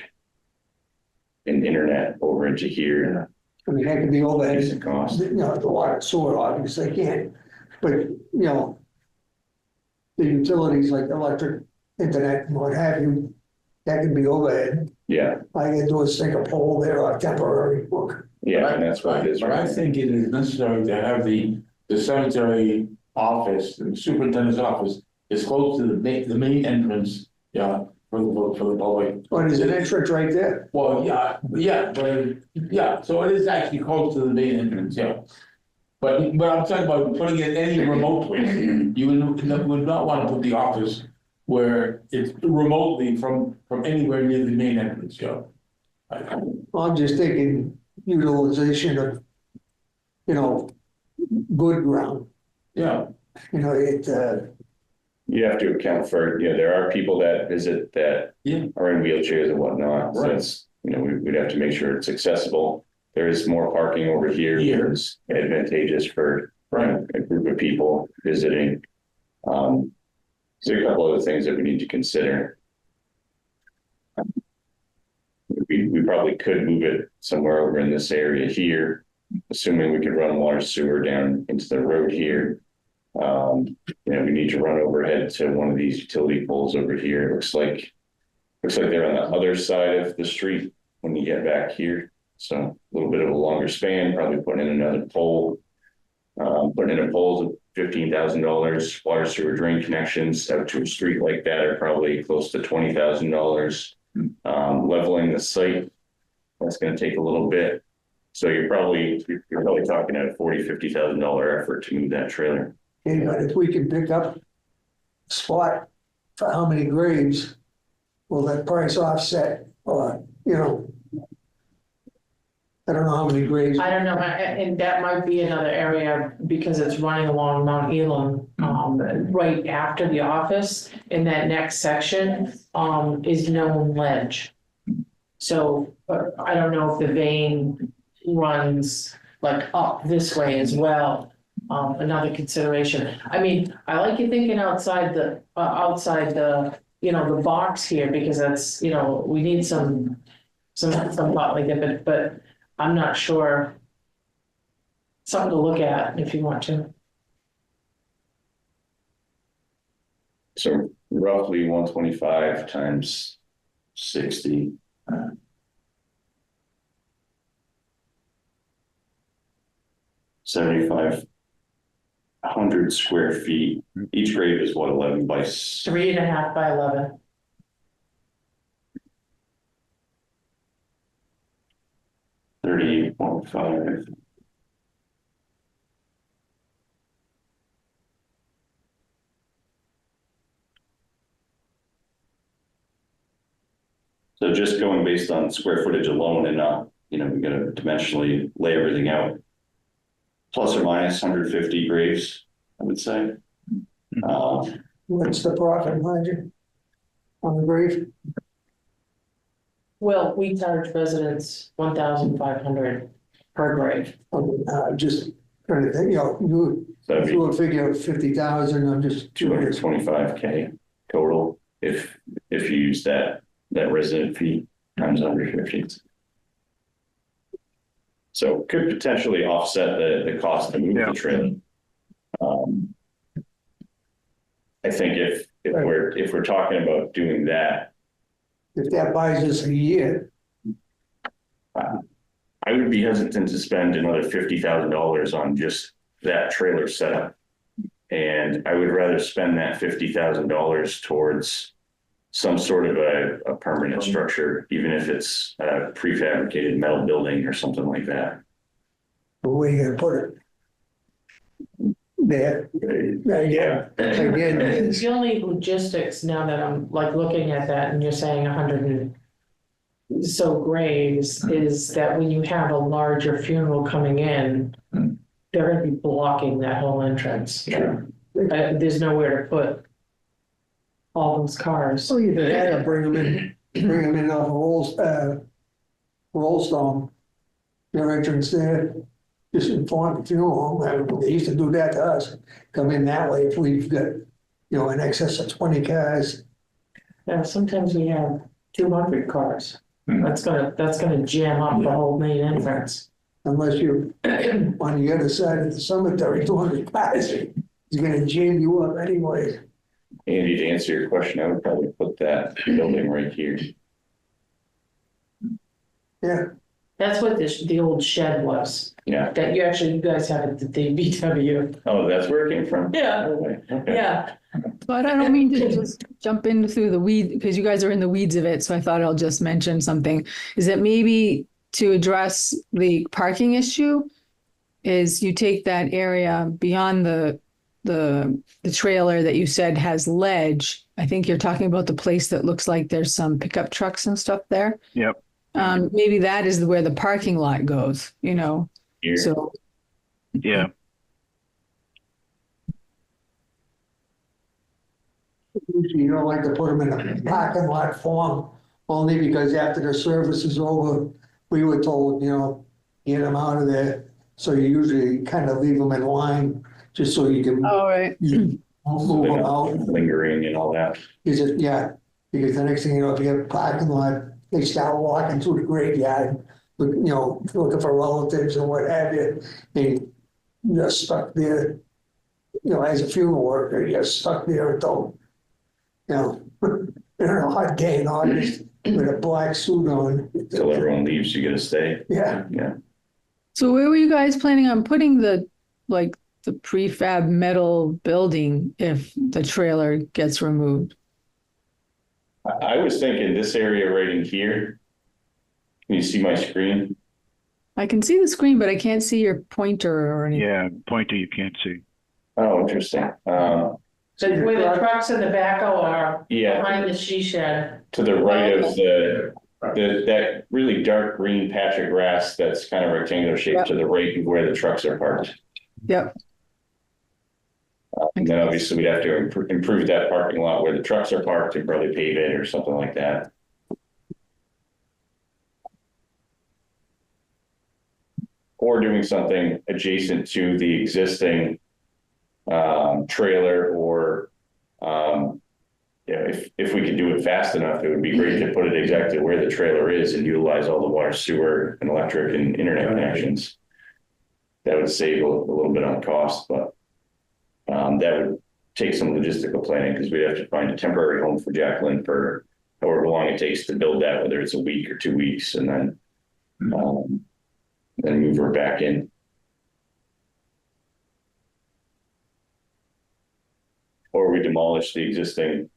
and internet over into here. I mean, that could be overhead. Decent cost. The water, sewer obviously can't, but the utilities like electric, internet, and what have you, that can be overhead. Yeah. All I can do is stick a pole there or temporary work. Yeah, and that's what it is. But I think it is necessary to have the cemetery office, the superintendent's office, is close to the main entrance, for the public. Oh, there's an entrance right there. Well, so it is actually close to the main entrance, yeah. But I'm talking about putting it any remote place. You would not want to put the office where it's remotely from anywhere near the main entrance, Well, I'm just thinking utilization of, good ground. Yeah. You have to account for, there are people that visit that are in wheelchairs and whatnot. So it's, we'd have to make sure it's accessible. There is more parking over here. It's advantageous for a group of people visiting. So a couple other things that we need to consider. we probably could move it somewhere over in this area here, assuming we could run water sewer down into the road here. We need to run overhead to one of these utility poles over here. It looks like they're on the other side of the street when you get back here. So a little bit of a longer span, probably putting in another pole. Putting in a pole is $15,000. Water sewer drain connections out to a street like that are probably close to $20,000. Leveling the site, that's going to take a little bit. So you're probably talking a $50,000 effort to move that trailer. Okay, but if we can pick up a spot for how many graves, will that price offset, or, I don't know how many graves. I don't know, and that might be another area because it's running along Mount Elam, right after the office. In that next section, is known ledge. So I don't know if the vein runs like up this way as well. Another consideration. I mean, I like you thinking outside the the box here, because that's, we need some thought like that, but I'm not sure. Something to look at if you want to. So roughly 125 times 60. 7,500 square feet. Each grave is what, 11 by 3.5 by 11. $38.5. So just going based on square footage alone and not, we gotta dimensionally lay everything out. Plus or minus 150 graves, I would say. What's the profit margin on the grave? Well, we charge residents $1,500 per grave. Just trying to think, if you would figure 50,000, I'm just curious. 225K total if you use that resident fee times 150. So could potentially offset the cost to move the trailer. I think if we're talking about doing that, If that buys us a year, I would be hesitant to spend another $50,000 on just that trailer setup. And I would rather spend that $50,000 towards some sort of a permanent structure, even if it's a prefabricated metal building or something like that. where you gonna put it? There. Again, it's The only logistics now that I'm like looking at that and you're saying 100 and so graves is that when you have a larger funeral coming in, they're gonna be blocking that whole entrance. Sure. There's nowhere to put all those cars. So you gotta bring them in off Rollstone. Their entrance there, just in front of the funeral home. They used to do that to us. Come in that way if we've got, in excess of 20 cars. Yeah, sometimes we have 200 cars. That's gonna jam up the whole main entrance. Unless you're on the other side of the cemetery, 200 cars, it's gonna jam you up anyway. Andy, to answer your question, I would probably put that building right here. Yeah. That's what the old shed was. Yeah. That you guys have it at the BW. Oh, that's where it came from? Yeah. Okay. Yeah. But I don't mean to just jump in through the weeds, because you guys are in the weeds of it, so I thought I'll just mention something. Is that maybe to address the parking issue, is you take that area beyond the trailer that you said has ledge. I think you're talking about the place that looks like there's some pickup trucks and stuff there. Yep. Maybe that is where the parking lot goes, Here. So Yeah. You don't like to put them in a parking lot form, only because after the service is over, we were told, get them out of there. So you usually kind of leave them in line, just so you can all right. move them out. Lingering and all that. Because the next thing you know, if you have a parking lot they start walking through the graveyard, looking for relatives and what have you. And you're stuck there, as a funeral worker, you're stuck there until, on a hot day in August with a black suit on. Till everyone leaves, you gotta stay. Yeah. Yeah. So where were you guys planning on putting the prefab metal building if the trailer gets removed? I was thinking this area right in here. Can you see my screen? I can see the screen, but I can't see your pointer or anything. Yeah, pointer you can't see. Oh, interesting. So where the trucks and the backhoe are Yeah, behind the she shed. to the right of that really dark green patch of grass that's kind of rectangular shape to the right of where the trucks are parked. Yep. And then obviously we'd have to improve that parking lot where the trucks are parked and probably pave it or something like that. Or doing something adjacent to the existing trailer, or if we could do it fast enough, it would be great to put it exactly where the trailer is and utilize all the water, sewer, and electric and internet connections. That would save a little bit on cost, but that would take some logistical planning because we'd have to find a temporary home for Jacqueline for however long it takes to build that, whether it's a week or 2 weeks, and then move her back in. Or we demolish the existing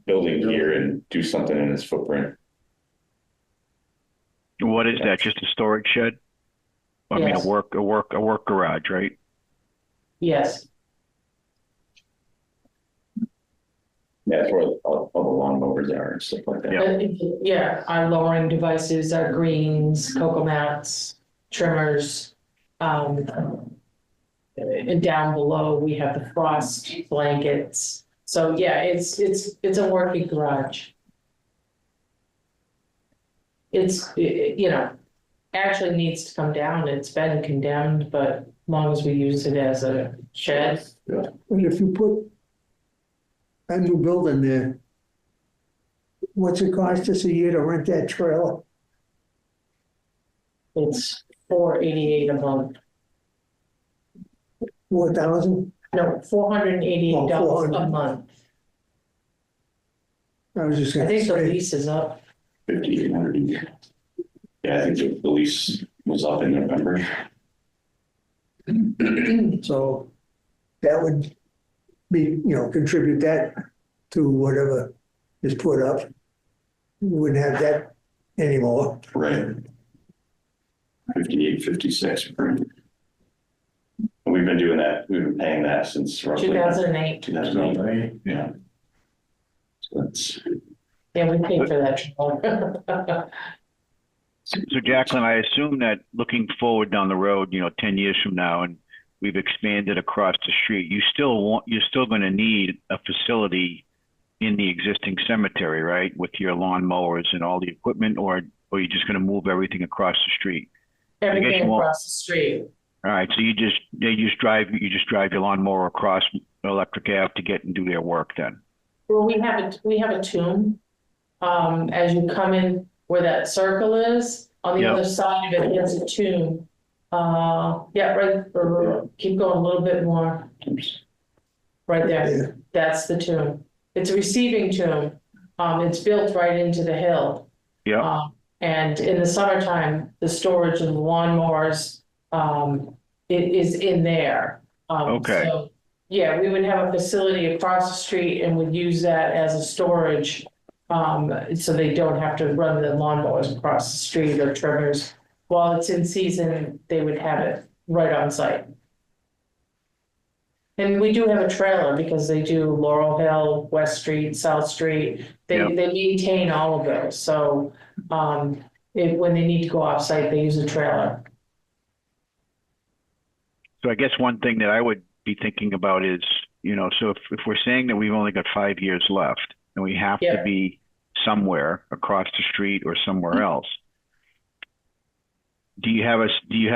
building here and do something in its footprint. What is that? Just a storage shed? I mean, Yes. a work garage, right? Yes. Yeah, that's where all the lawnmowers are and stuff like that. Yeah, our lowering devices, our greens, cocoa mats, trimmers. And down below, we have the frost blankets. So yeah, it's a working garage. Actually needs to come down. It's been condemned, but as long as we use it as a shed. And if you put a new building there, what's it cost us a year to rent that trailer? It's $488 a month. 4,000? No, $488 a month. I was just I gonna think the say, lease is up. 5,800 a year. Yeah, I think the lease was up in November. so that would be, contribute that to whatever is put up. We wouldn't have that anymore. Right. 58, 56. We've been doing that. We've been paying that since roughly 2008. 2008. Yeah. So that's. Yeah, we paid for that trailer. So Jacqueline, I assume that looking forward down the road, 10 years from now, and we've expanded across the street, you're still going to need a facility in the existing cemetery, right? With your lawn mowers and all the equipment, or you're just going to move everything across the street? Everything across the street. All right. So you just drive your lawnmower across Electric Ave to get and do their work then. Well, we have a tomb. As you come in where that circle is, on the other side of it, there's a tomb. Keep going a little bit more. Right there. That's the tomb. It's a receiving tomb. It's built right into the hill. Yeah. And in the summertime, the storage of the lawnmowers, it is in there. Okay. So, yeah, we would have a facility across the street and would use that as a storage. So they don't have to run the lawnmowers across the street or trimmers. While it's in season, they would have it right on site. And we do have a trailer because they do Laurel Hill, West Street, South Street. They maintain all of those. So when they need to go off site, they use a trailer. So I guess one thing that I would be thinking about is, so if we're saying that we've only got 5 years left and we have to be somewhere across the street or somewhere else, do you have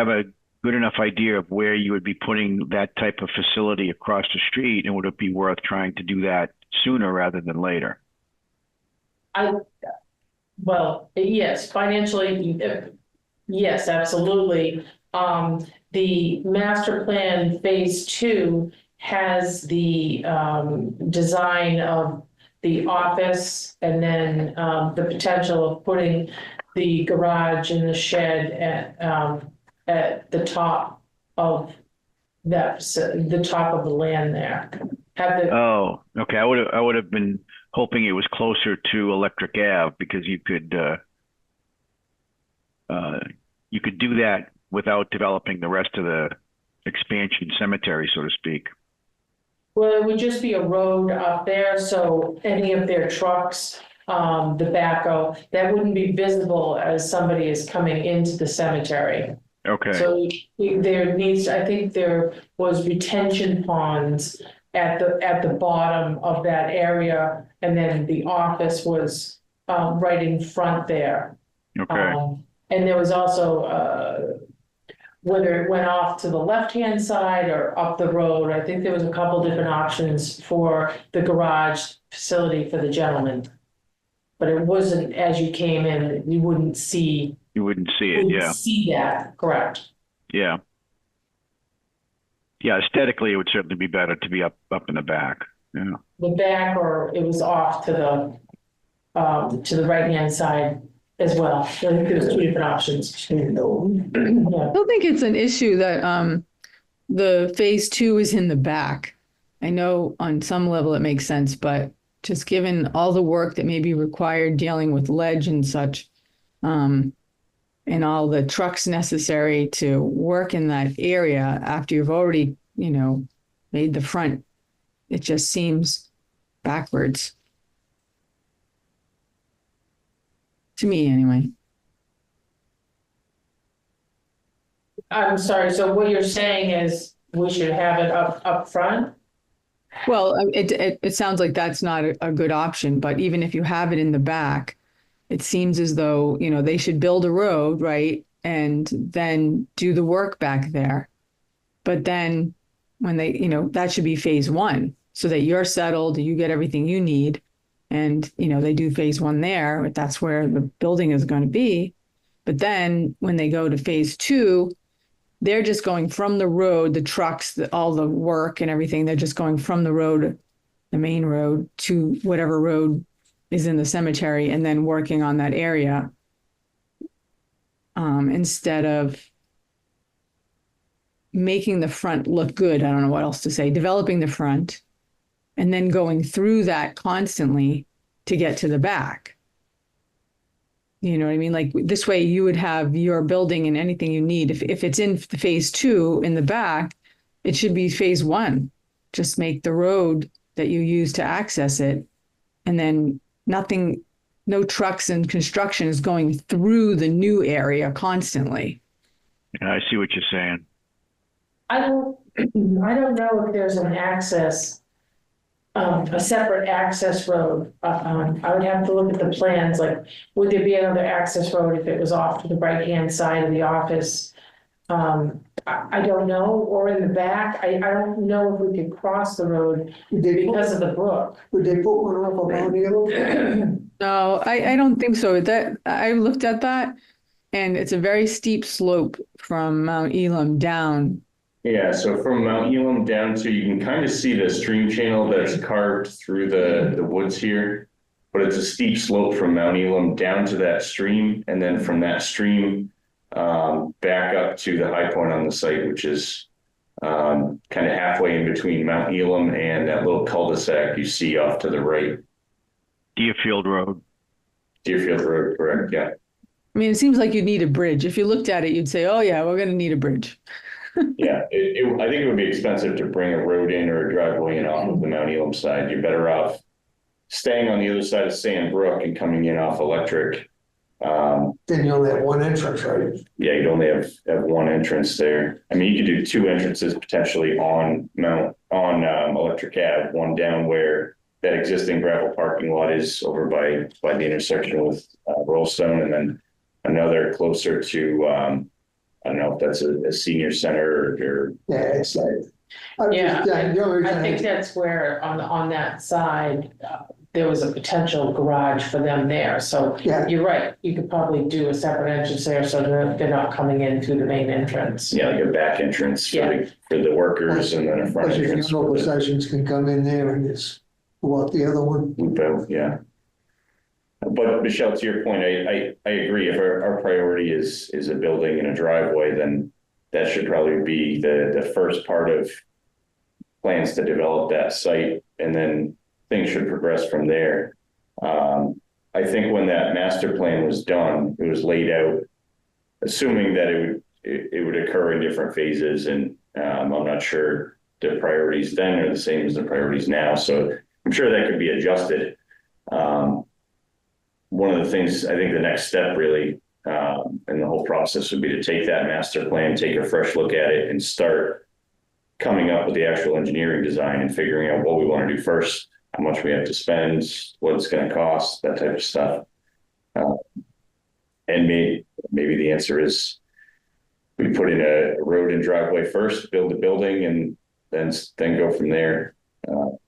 a good enough idea of where you would be putting that type of facility across the street, and would it be worth trying to do that sooner rather than later? Well, yes, financially, yes, absolutely. The master plan phase two has the design of the office and then the potential of putting the garage and the shed at the top of the top of the land there. Have the Oh, okay. I would have been hoping it was closer to Electric Ave because you could do that without developing the rest of the expansion cemetery, so to speak. Well, it would just be a road up there, so any of their trucks, the backhoe, that wouldn't be visible as somebody is coming into the cemetery. Okay. So I think there was retention ponds at the bottom of that area, and then the office was right in front there. Okay. And there was also whether it went off to the left-hand side or up the road. I think there was a couple different options for the garage facility for the gentleman. But it wasn't, as you came in, you wouldn't see. You wouldn't see it, yeah. See that, correct. Yeah. Yeah, aesthetically, it would certainly be better to be up in the back. Yeah. The back, or it was off to the right-hand side as well. I think there was two different options. I don't think it's an issue that the phase two is in the back. I know on some level it makes sense, but just given all the work that may be required dealing with ledge and such, and all the trucks necessary to work in that area after you've already, made the front, it just seems backwards. To me, anyway. I'm sorry, so what you're saying is we should have it up front? Well, it sounds like that's not a good option, but even if you have it in the back, it seems as though, they should build a road, right? And then do the work back there. But then when they, that should be phase one so that you're settled, you get everything you need. And, they do phase one there, that's where the building is going to be. But then when they go to phase two, they're just going from the road, the trucks, all the work and everything. They're just going from the road, the main road, to whatever road is in the cemetery and then working on that area. Instead of making the front look good, I don't know what else to say, developing the front and then going through that constantly to get to the back. You know what I mean? Like this way you would have your building and anything you need. If it's in phase two in the back, it should be phase one. Just make the road that you use to access it. And then no trucks and construction is going through the new area constantly. Yeah, I see what you're saying. I don't know if there's an access, a separate access road. I would have to look at the plans, like, would there be another access road if it was off to the right-hand side of the office? I don't know, or in the back. I don't know if we could cross the road because of the brook. Would they put one off of Mount Eagle? No, I don't think so. I looked at that and it's a very steep slope from Mount Elam down. Yeah, so from Mount Elam down to, you can kind of see the stream channel that's carved through the woods here. But it's a steep slope from Mount Elam down to that stream, and then from that stream back up to the high point on the site, which is kind of halfway in between Mount Elam and that little cul-de-sac you see off to the right. Deerfield Road. Deerfield Road, correct, yeah. I mean, it seems like you'd need a bridge. If you looked at it, you'd say, oh yeah, we're going to need a bridge. Yeah, I think it would be expensive to bring a road in or a driveway in off of the Mount Elam side. You're better off staying on the other side of Sand Brook and coming in off Electric. Then you only have one entrance, right? Yeah, you'd only have one entrance there. I mean, you could do two entrances potentially on Electric Ave, one down where that existing gravel parking lot is over by the intersection with Rollstone, and then another closer to I don't know if that's a senior center or. Yeah, it's like. I think that's where on that side, there was a potential garage for them there, so Yeah. you're right, you could probably do a separate entrance there, so they're not coming in through the main entrance. Yeah, like a back entrance for the workers and then a front Plus, your entrance. funeral for the- processions can come in there and just go out the other one. Both, yeah. But Michelle, to your point, I agree. If our priority is a building and a driveway, then that should probably be the first part of plans to develop that site, and then things should progress from there. I think when that master plan was done, it was laid out, assuming that it would occur in different phases, and I'm not sure the priorities then are the same as the priorities now. So I'm sure that could be adjusted. One of the things, I think the next step really in the whole process would be to take that master plan, take a fresh look at it, and start coming up with the actual engineering design and figuring out what we want to do first, how much we have to spend, what it's going to cost, that type of stuff. And maybe the answer is we put in a road and driveway first, build the building, and then go from there. And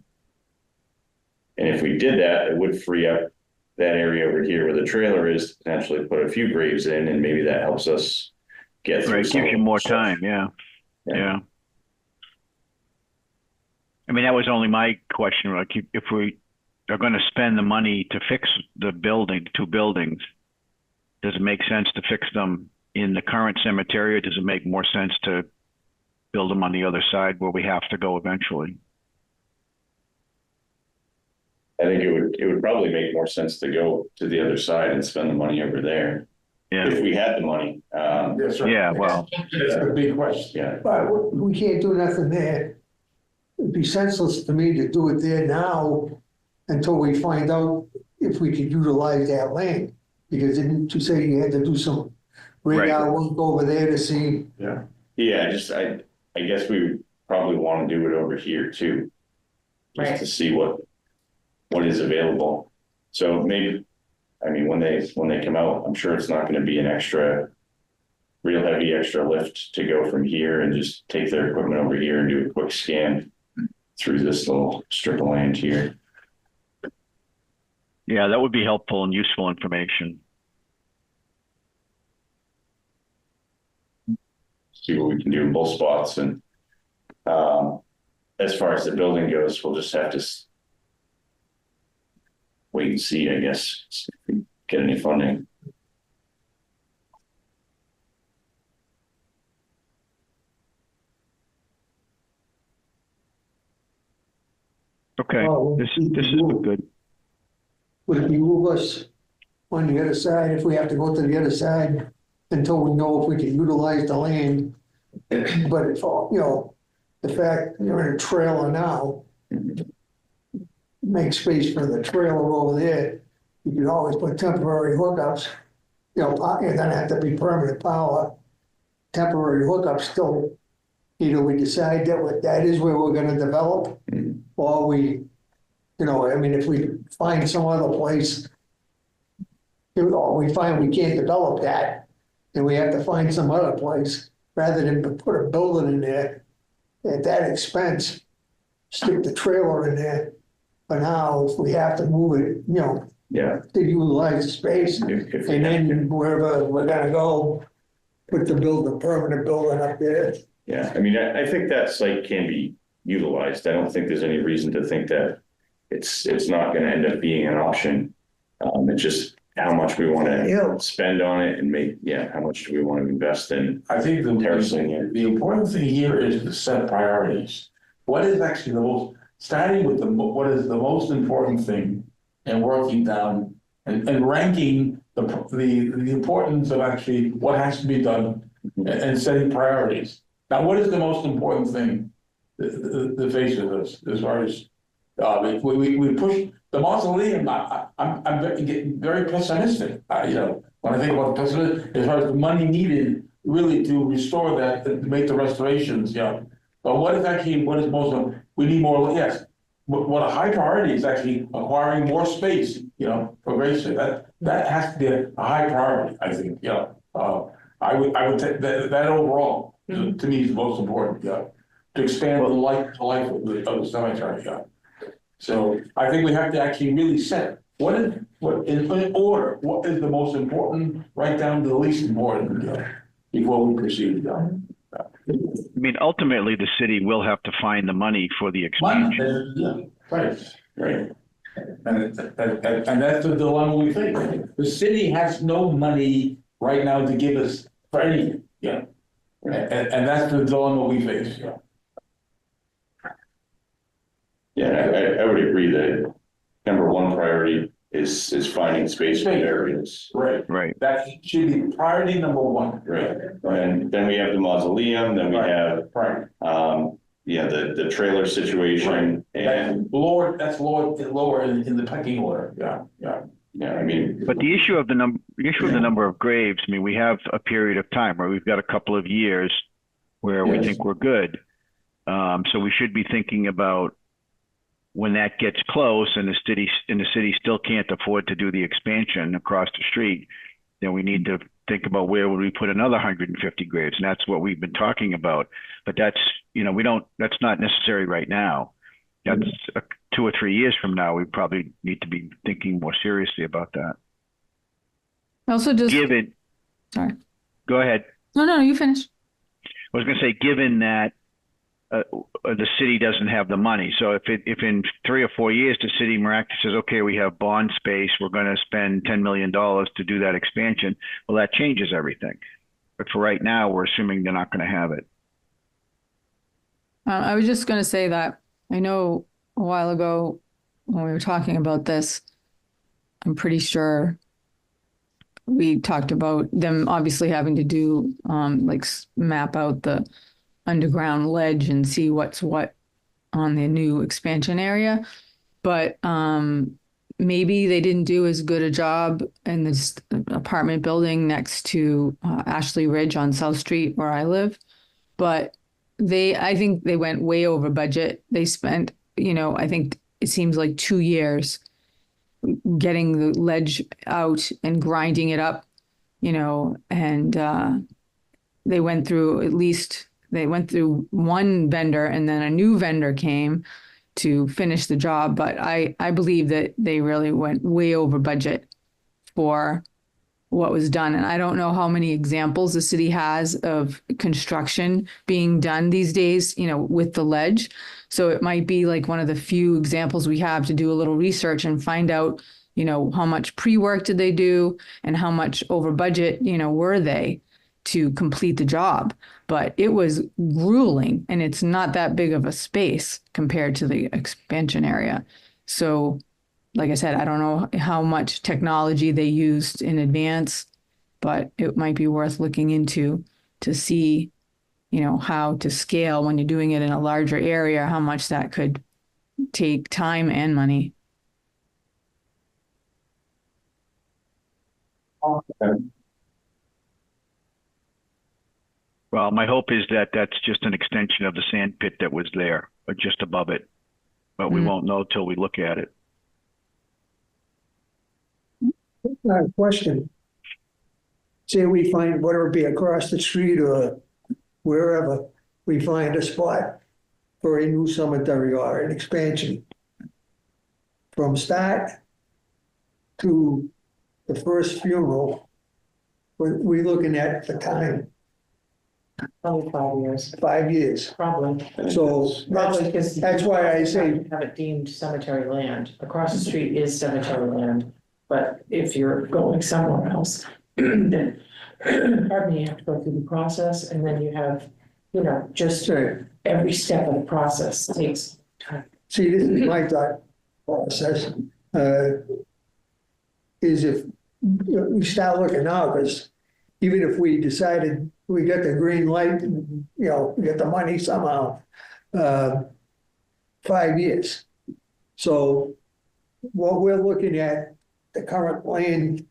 if we did that, it would free up that area over here where the trailer is, potentially put a few graves in, and maybe that helps us get through. Right, gives you more time, yeah. I mean, that was only my question, like if we are going to spend the money to fix the building, 2 buildings, does it make sense to fix them in the current cemetery, or does it make more sense to build them on the other side where we have to go eventually? I think it would probably make more sense to go to the other side and spend the money over there. Yeah. If we had the money. Yes, sir. Yeah, well, That's a big question. Yeah. But we can't do nothing there. It'd be senseless to me to do it there now until we find out if we could utilize that land. Because didn't you say you had to do some radar work over there to see? Yeah. Yeah, I guess we would probably want to do it over here too. Just Right. to see what is available. So maybe, I mean, when they come out, I'm sure it's not going to be an real heavy extra lift to go from here and just take their equipment over here and do a quick scan through this little strip of land here. yeah, that would be helpful and useful information. See what we can do in both spots. And as far as the building goes, we'll just have to wait and see, I guess, see if we get any funding. Okay, this is good. Would it behoove us on the other side, if we have to go to the other side, until we know if we can utilize the land? But if, the fact you're in a trailer now, make space for the trailer over there, you can always put temporary hookups. It doesn't have to be permanent power. Temporary hookups still, either we decide that is where we're gonna develop, or we, if we find some other place, or we find we can't develop that, and we have to find some other place, rather than put a building in there at that expense, stick the trailer in there. But now, if we have to move it, Yeah. to utilize the space, If we and have to. then wherever we're gonna go, put the permanent building up there. Yeah, I mean, I think that site can be utilized. I don't think there's any reason to think that it's not gonna end up being an option. It's just how much we want Yeah. to spend on it and how much do we want to invest in? I think Terracing it. the important thing here is to set priorities. What is actually starting with what is the most important thing, and working down and ranking the importance of actually what has to be done, and setting priorities. Now, what is the most important thing that faces us as far as we push the mausoleum? I'm getting very pessimistic. When I think about the pessimism, as far as the money needed really to restore that, to make the restorations, But what is most, we need more, yes. What a high priority is actually acquiring more space, for Grace. That has to be a high priority, I think, I would take that overall, to me, is the most important, to expand the life of the cemetery, So I think we have to actually really set, what in order, what is the most important, right down to the least important, before we proceed. I mean, ultimately, the city will have to find the money for the expansion. Yeah, right. And that's the dilemma we face. The city has no money right now to give us for anything, yeah. And that's the dilemma we face, yeah. Yeah, I would agree that number one priority is finding space for areas. Right. That should be priority number one. Right, and then we have the mausoleum, then we have, the trailer situation, and That's lower in the pecking order, yeah, I mean. But the issue of the number of graves, I mean, we have a period of time where we've got a couple of years where we think we're good. So we should be thinking about when that gets close and the city still can't afford to do the expansion across the street, then we need to think about where would we put another 150 graves, and that's what we've been talking about. But that's that's not necessary right now. That's 2 or 3 years from now. We probably need to be thinking more seriously about that. Also, just sorry. Go ahead. No, you finish. I was going to say, given that the city doesn't have the money. So if in 3 or 4 years the city miraculously says, okay, we have bond space, we're going to spend $10 million to do that expansion, well, that changes everything. But for right now, we're assuming they're not going to have it. I was just going to say that I know a while ago when we were talking about this, I'm pretty sure we talked about them obviously having to do map out the underground ledge and see what's what on the new expansion area. But maybe they didn't do as good a job in this apartment building next to Ashley Ridge on South Street where I live. But I think they went way over budget. They spent, I think it seems like 2 years getting the ledge out and grinding it up, and they went through one vendor and then a new vendor came to finish the job. But I believe that they really went way over budget for what was done. And I don't know how many examples the city has of construction being done these days, with the ledge. So it might be like one of the few examples we have to do a little research and find out, how much pre-work did they do and how much over budget, were they to complete the job. But it was grueling, and it's not that big of a space compared to the expansion area. So, like I said, I don't know how much technology they used in advance, but it might be worth looking into to see, how to scale when you're doing it in a larger area, how much that could take time and money. Well, my hope is that that's just an extension of the sand pit that was there, or just above it. But we won't know till we look at it. Question. Say we find, whether it be across the street or wherever, we find a spot for a new cemetery or an expansion. From start to the first funeral, we're looking at the time. Probably 5 years. 5 years. Probably. So that's why I say. Have it deemed cemetery land. Across the street is cemetery land. But if you're going somewhere else, then, pardon me, you have to go through the process, and then you have, just every step of the process takes time. See, this is my thought process, is if we start looking now, because even if we decided we get the green light, we get the money somehow, 5 years. So what we're looking at, the current land,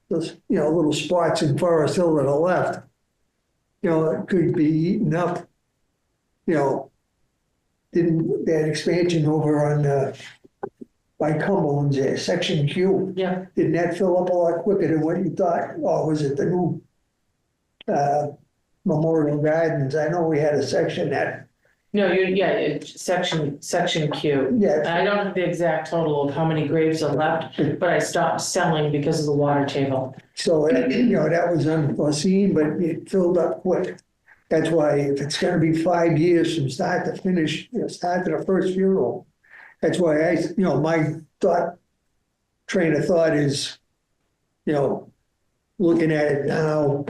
those, little spots in Forest Hill to the left, it could be eaten up, didn't that expansion over on, by Cumberland's there, section Q. Yeah. Didn't that fill up a lot quicker than what you thought? Or was it the new Memorial Gardens? I know we had a section that No, it's section Q. Yeah. I don't have the exact total of how many graves are left, but I stopped selling because of the water table. So, that was unforeseen, but it filled up quick. That's why if it's gonna be 5 years from start to finish, start to the first funeral, that's why my train of thought is, looking at it now,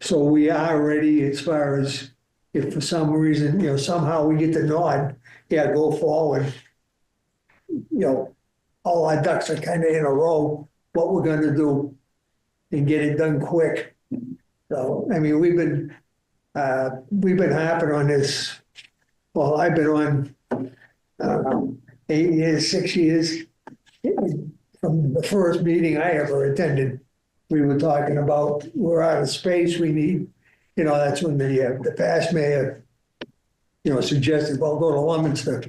so we are ready as far as if for some reason, somehow we get the nod, go forward. All our ducks are kind of in a row, what we're gonna do and get it done quick. So, I mean, we've been harping on this. Well, I've been on, 8 years, 6 years. From the first meeting I ever attended, we were talking about, we're out of space, we need, that's when the past mayor, suggested, well, go to Leominster.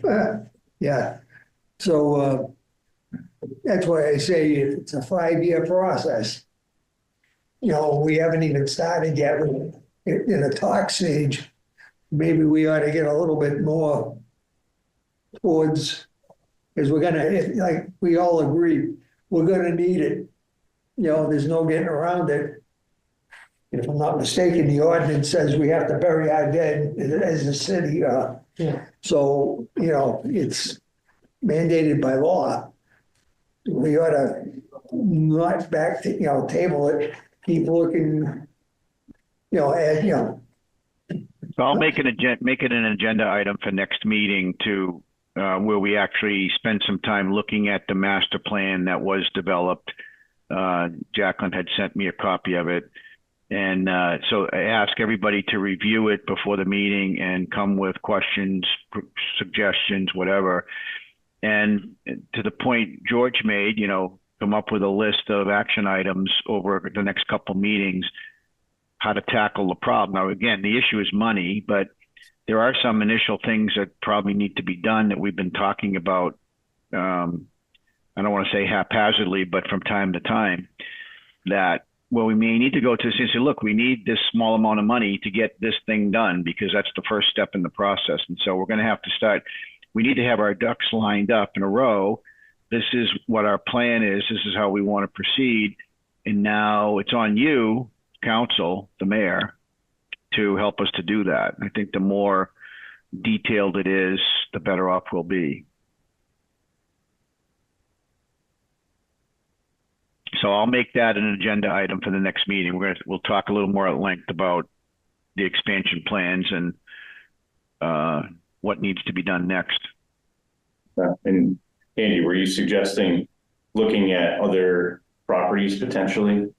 Yeah. So, that's why I say it's a 5-year process. We haven't even started yet. We're in a talk stage. Maybe we ought to get a little bit more towards, because we're gonna, like we all agree, we're gonna need it. There's no getting around it. If I'm not mistaken, the ordinance says we have to bury our dead as a city. Yeah. So, it's mandated by law. We ought to not back to, table it, keep looking, So I'll make it an agenda item for next meeting to where we actually spend some time looking at the master plan that was developed. Jacqueline had sent me a copy of it. And so I ask everybody to review it before the meeting and come with questions, suggestions, whatever. And to the point George made, come up with a list of action items over the next couple meetings, how to tackle the problem. Now, again, the issue is money, but there are some initial things that probably need to be done that we've been talking about. I don't want to say haphazardly, but from time to time, that, well, we may need to go to and say, look, we need this small amount of money to get this thing done, because that's the first step in the process. And so we're going to have to start, we need to have our ducks lined up in a row. This is what our plan is. This is how we want to proceed. And now it's on you, council, the mayor, to help us to do that. I think the more detailed it is, the better off we'll be. So I'll make that an agenda item for the next meeting. We'll talk a little more at length about the expansion plans and what needs to be done next. And Andy, were you suggesting looking at other properties potentially?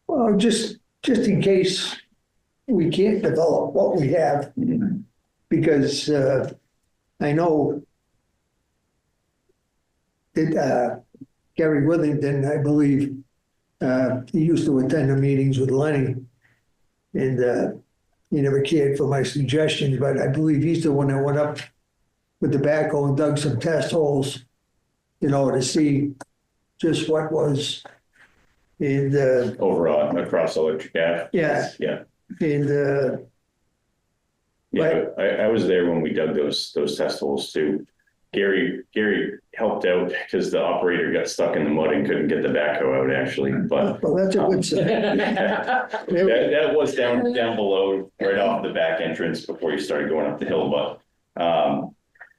Well, just in case we can't develop what we have, because I know that Gary Withington, I believe, he used to attend the meetings with Lenny, and he never cared for my suggestions, but I believe he's the one that went up with the backhoe and dug some test holes, to see just what was in Overall, across Electric Ave? Yeah. Yeah. And yeah, I was there when we dug those test holes too. Gary helped out because the operator got stuck in the mud and couldn't get the backhoe out actually, but well, that's a good sign. that was down below, right off the back entrance before you started going up the hill. But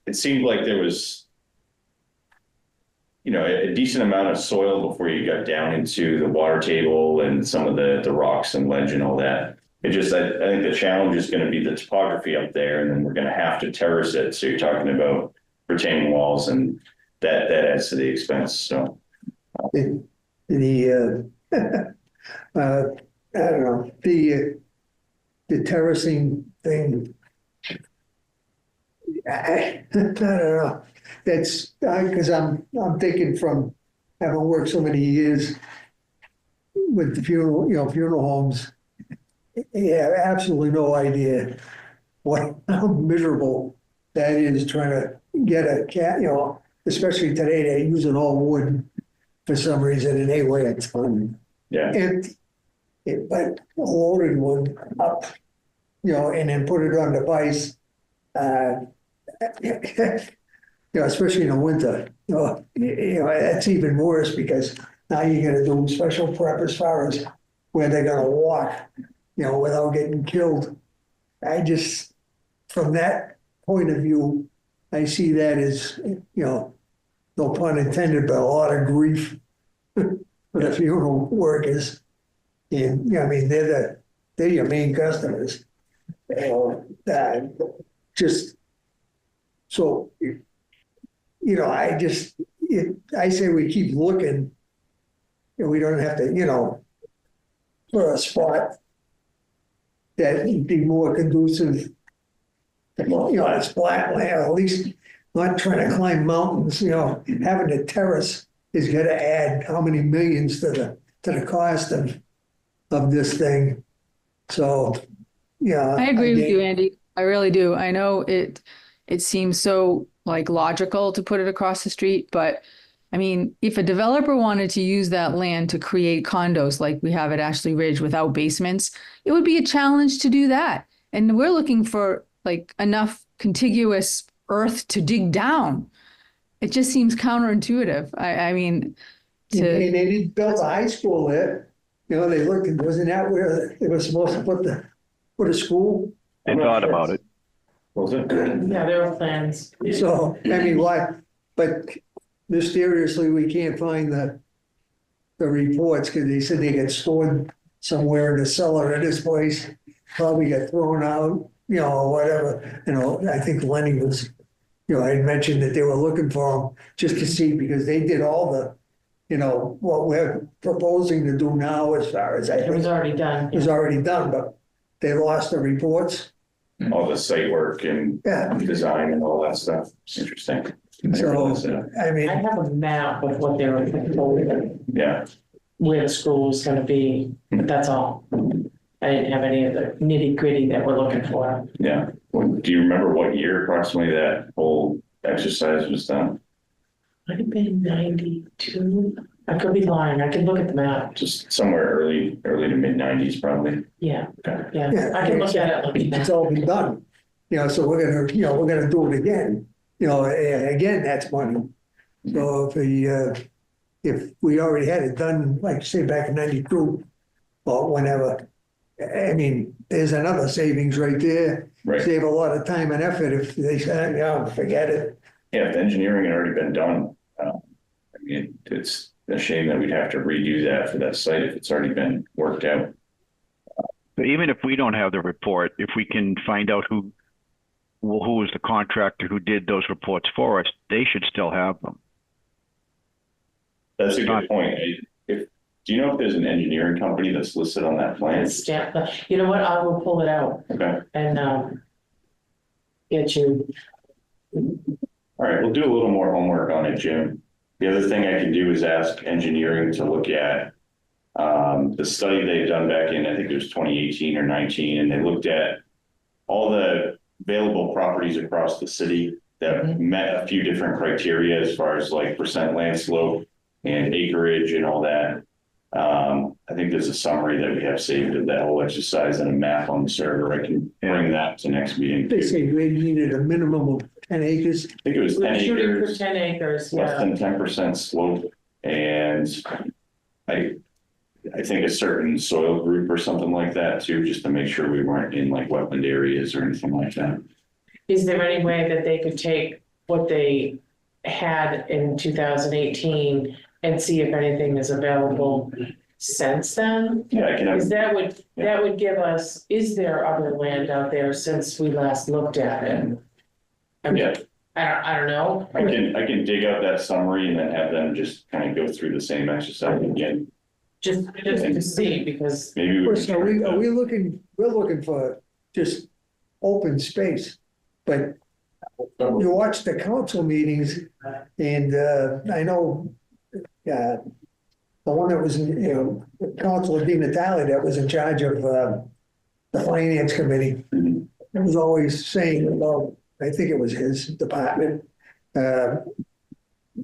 it seemed like there was, a decent amount of soil before you got down into the water table and some of the rocks and ledge and all that. I think the challenge is going to be the topography up there, and then we're going to have to terrace it. So you're talking about retaining walls, and that adds to the expense. So I don't know, the terracing thing. I don't know. That's because I'm thinking from having worked so many years with the funeral homes. You have absolutely no idea how miserable that is trying to get a cat, especially today, they're using all wood for some reason, and they weigh a ton. yeah, But a loaded one up, and then put it on the vise, Especially in the winter, that's even worse because now you're gonna do special prep as far as where they're gonna walk, without getting killed. I just, from that point of view, I see that as, no pun intended, but a lot of grief for the funeral workers. And, I mean, they're your main customers. Just, so, I say we keep looking, and we don't have to, for a spot that would be more conducive. It's flat land, at least not trying to climb mountains, having a terrace is gonna add how many millions to the cost of this thing. So, yeah. I agree with you, Andy. I really do. I know it seems so like logical to put it across the street, but I mean, if a developer wanted to use that land to create condos like we have at Ashley Ridge without basements, it would be a challenge to do that. And we're looking for like enough contiguous earth to dig down. It just seems counterintuitive. I mean, And they didn't build a high school there. They looked, wasn't that where they were supposed to put a school? They thought about it. Was it? Yeah, there are plans. So, I mean, why, but mysteriously, we can't find the reports because they said they get stored somewhere in the cellar of this place, probably got thrown out, or whatever. I think Lenny was, I had mentioned that they were looking for them just to see, because they did all the, what we're proposing to do now as far as I It think was already done. was already done, but they lost the reports. All the site work and Yeah. design and all that stuff. It's interesting. So, I I mean, have a map of what they were proposing, Yeah, where the school was gonna be, but that's all. I didn't have any of the nitty gritty that we're looking for. yeah. Do you remember what year approximately that whole exercise was done? Might have been 92. I could be lying. I can look at the map. Just somewhere early to mid nineties probably. Yeah, Okay. yeah. I can look at it. it's all been done. So we're gonna do it again. Again, that's money. So if we already had it done, like say back in 92 or whenever, I mean, there's another savings right there. Right. Save a lot of time and effort if they say, forget it. Yeah, if the engineering had already been done, I mean, it's a shame that we'd have to redo that for that site if it's already been worked out. But even if we don't have the report, if we can find out who was the contractor who did those reports for us, they should still have them. That's a good point. Do you know if there's an engineering company that's listed on that plan? Stamp. You know what? I will pull it out Okay. and get you. All right, we'll do a little more homework on it, Jim. The other thing I can do is ask engineering to look at the study they've done back in, I think it was 2018 or 19, and they looked at all the available properties across the city that met a few different criteria as far as like percent land slope and acreage and all that. I think there's a summary that we have saved of that whole exercise and a map on the server. I can bring that to next meeting. They say we needed a minimum of 10 acres. I think it was 10 We're shooting for acres, 10 acres. less Yeah. than 10% slope. And I think a certain soil group or something like that too, just to make sure we weren't in like wetland areas or anything like that. Is there any way that they could take what they had in 2018 and see if anything is available since then? Yeah, I can Because have, that would give us, is there other land out there since we last looked at it? I mean, yeah, I don't know. I can dig out that summary and then have them just kind of go through the same exercise again. Just to see, because Maybe we Course, can. we're looking for just open space, but you watch the council meetings and I know the one that was, Councilor Di Natale that was in charge of the finance committee. Mhm. It was always saying about, I think it was his department,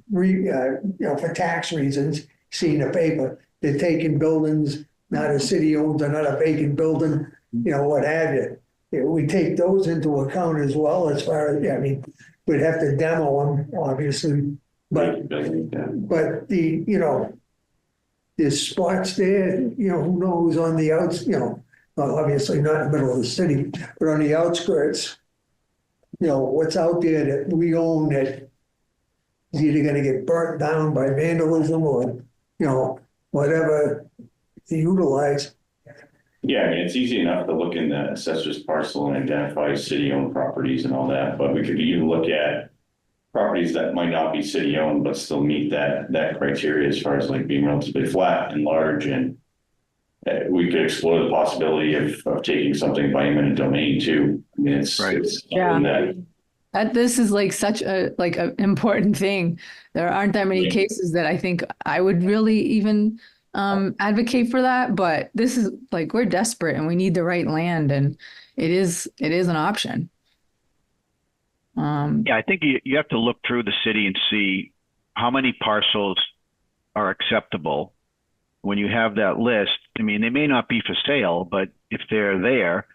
for tax reasons, seeing the paper, they're taking buildings, not a city owns another vacant building, what have you. we take those into account as well as far as, I mean, we'd have to demo them, obviously. But the, you know, there's spots there, you know, who knows on the outs, you know, well, obviously not in the middle of the city, but on the outskirts, you know, what's out there that we own that is either gonna get burnt down by vandalism or, you know, whatever to utilize. Yeah, I mean, it's easy enough to look in the assessor's parcel and identify city-owned properties and all that, but we could even look at properties that might not be city-owned, but still meet that criteria as far as like being relatively flat and large, and we could explore the possibility of taking something by eminent domain too. I mean, it's Yeah. This is like such a an important thing. There aren't that many cases that I think I would really even advocate for that, but this is like, we're desperate and we need the right land, and it is an option. Yeah, I think you have to look through the city and see how many parcels are acceptable. When you have that list, I mean, they may not be for sale, but if they're there,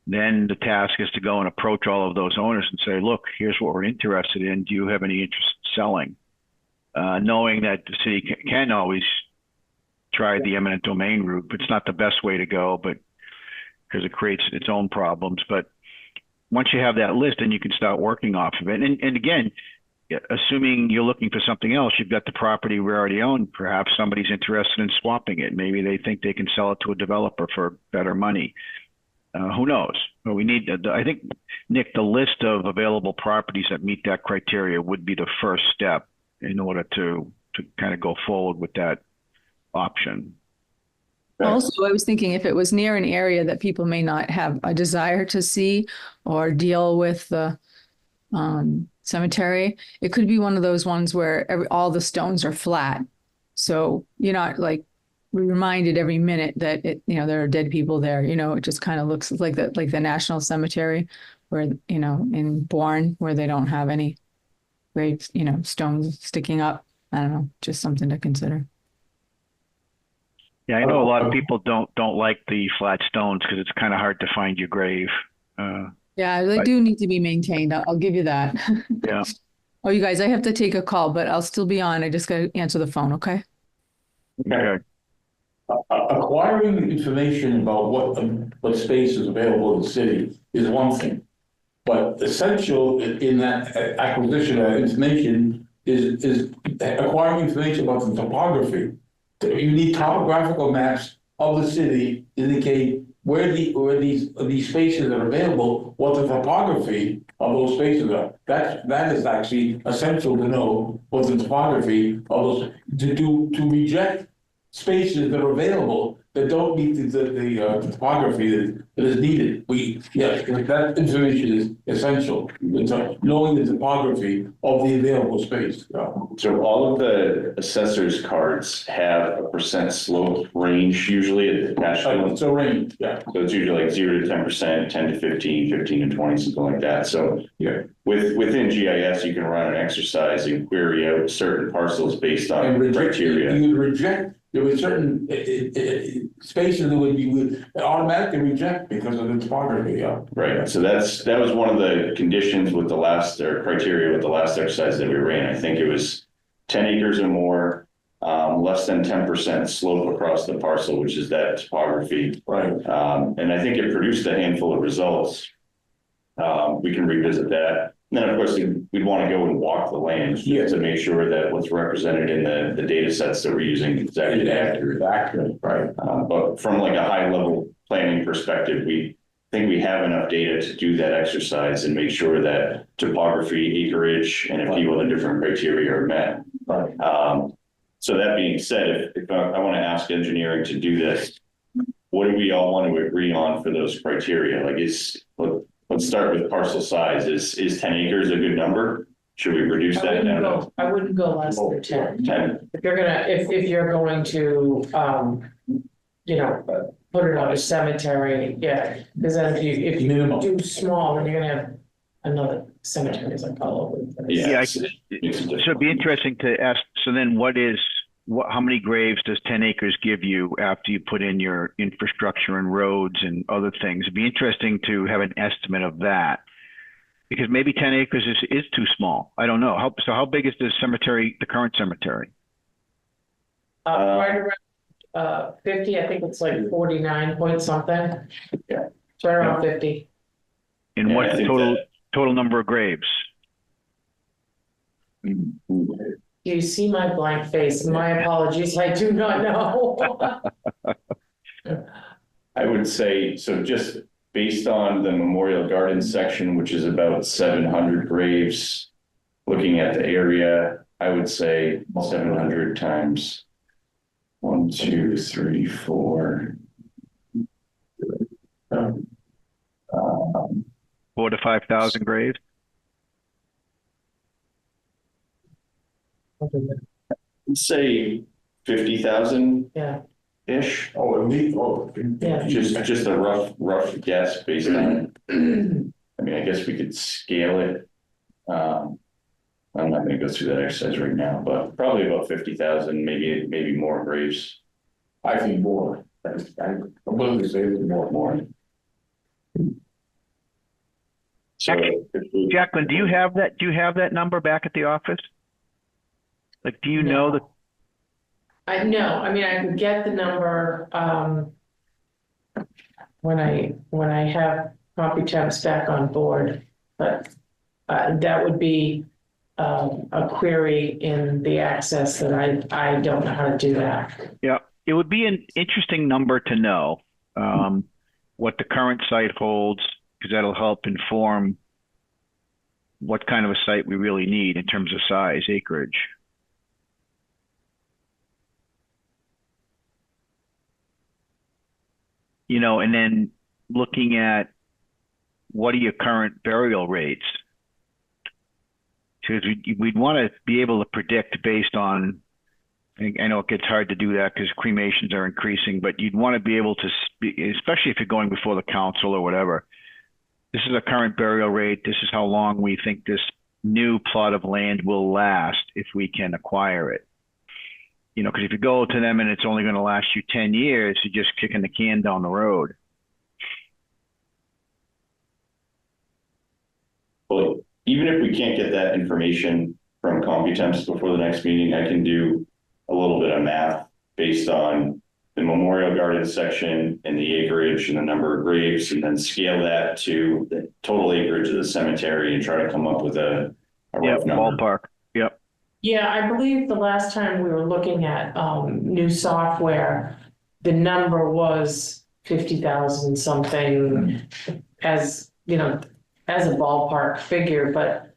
then the task is to go and approach all of those owners and say, look, here's what we're interested in. Do you have any interest in selling? Knowing that the city can always try the eminent domain route, but it's not the best way to go, but because it creates its own problems. But once you have that list, then you can start working off of it. And again, assuming you're looking for something else, you've got the property we already own. Perhaps somebody's interested in swapping it. Maybe they think they can sell it to a developer for better money. Who knows? But we need, I think, Nick, the list of available properties that meet that criteria would be the first step in order to kind of go forward with that option. Also, I was thinking if it was near an area that people may not have a desire to see or deal with the cemetery, it could be one of those ones where all the stones are flat. So you're not like reminded every minute that there are dead people there. It just kind of looks like the National Cemetery where, in Bourne, where they don't have any graves, stones sticking up. I don't know, just something to consider. Yeah, I know a lot of people don't like the flat stones because it's kind of hard to find your grave. Yeah, they do need to be maintained. I'll give you that. Yeah. Oh, you guys, I have to take a call, but I'll still be on. I just got to answer the phone, okay? Okay. Acquiring information about what space is available in the city is one thing, but essential in that acquisition of information is acquiring information about the topography. You need topographical maps of the city to indicate where these spaces are available, what the topography of those spaces are. That is actually essential to know what the topography of those to reject spaces that are available that don't meet the topography that is needed. That information is essential. Knowing the topography of the available space. So all of the assessor's cards have a % slope range usually attached to them. It's a range, yeah. So it's usually like 0 to 10%, 10 to 15, 15 to 20, something like that. So yeah, within GIS, you can run an exercise and query out certain parcels based on criteria. You would reject. There were certain spaces that would automatically reject because of the topography. Yeah. Right. So that was one of the conditions with the last criteria with the last exercise that we ran. I think it was 10 acres or more, less than 10% slope across the parcel, which is that topography. Right. And I think it produced a handful of results. We can revisit that. And then, of course, we'd want to go and walk the land to make sure that what's represented in the data sets that we're using is actually accurate. Right. But from like a high level planning perspective, we think we have enough data to do that exercise and make sure that topography, acreage, and a few other different criteria are met. Right. So that being said, if I want to ask engineering to do this, what do we all want to agree on for those criteria? Let's start with parcel size. Is 10 acres a good number? Should we reduce that down? I wouldn't go less than 10. 10. If you're going to, put it on a cemetery, yeah. Because then if you do small, then you're gonna have another cemeteries like all over. Yeah. So it'd be interesting to ask. So then, what is how many graves does 10 acres give you after you put in your infrastructure and roads and other things? It'd be interesting to have an estimate of that. Because maybe 10 acres is too small. I don't know. How big is the cemetery, the current cemetery? Right around 50, I think it's like 49 point something. Yeah. It's right around 50. And Yeah, what's I the think total number of graves? You see my blank face. My apologies. I do not know. I would say, so just based on the Memorial Garden section, which is about 700 graves, looking at the area, I would say 700 times 1, 2, 3, 4. 4,000 to 5,000 graves? Say 50,000 Yeah. ish. Oh, Yeah. Just a rough guess based on, I mean, I guess we could scale it. I'm not gonna go through that exercise right now, but probably about 50,000, maybe more graves. I think more. I'm willing to say more. So Jacqueline, do you have that number back at the office? Like, do you know that? I know. I mean, I could get the number when I have Computemps back on board, but that would be a query in the access that I don't know how to do that. Yeah, it would be an interesting number to know what the current site holds, because that'll help inform what kind of a site we really need in terms of size, acreage. You know, and then looking at what are your current burial rates? Because we'd want to be able to predict based on, I know it gets hard to do that because cremations are increasing, but you'd want to be able to, especially if you're going before the council or whatever, this is a current burial rate. This is how long we think this new plot of land will last if we can acquire it. You know, because if you go to them and it's only going to last you 10 years, you're just kicking the can down the road. Well, even if we can't get that information from Computemps before the next meeting, I can do a little bit of math based on the Memorial Garden section and the acreage and the number of graves, and then scale that to the total acreage of the cemetery and try to come up with a rough number. Ballpark. Yep. Yeah, I believe the last time we were looking at new software, the number was 50,000 something as, you know, as a ballpark figure, but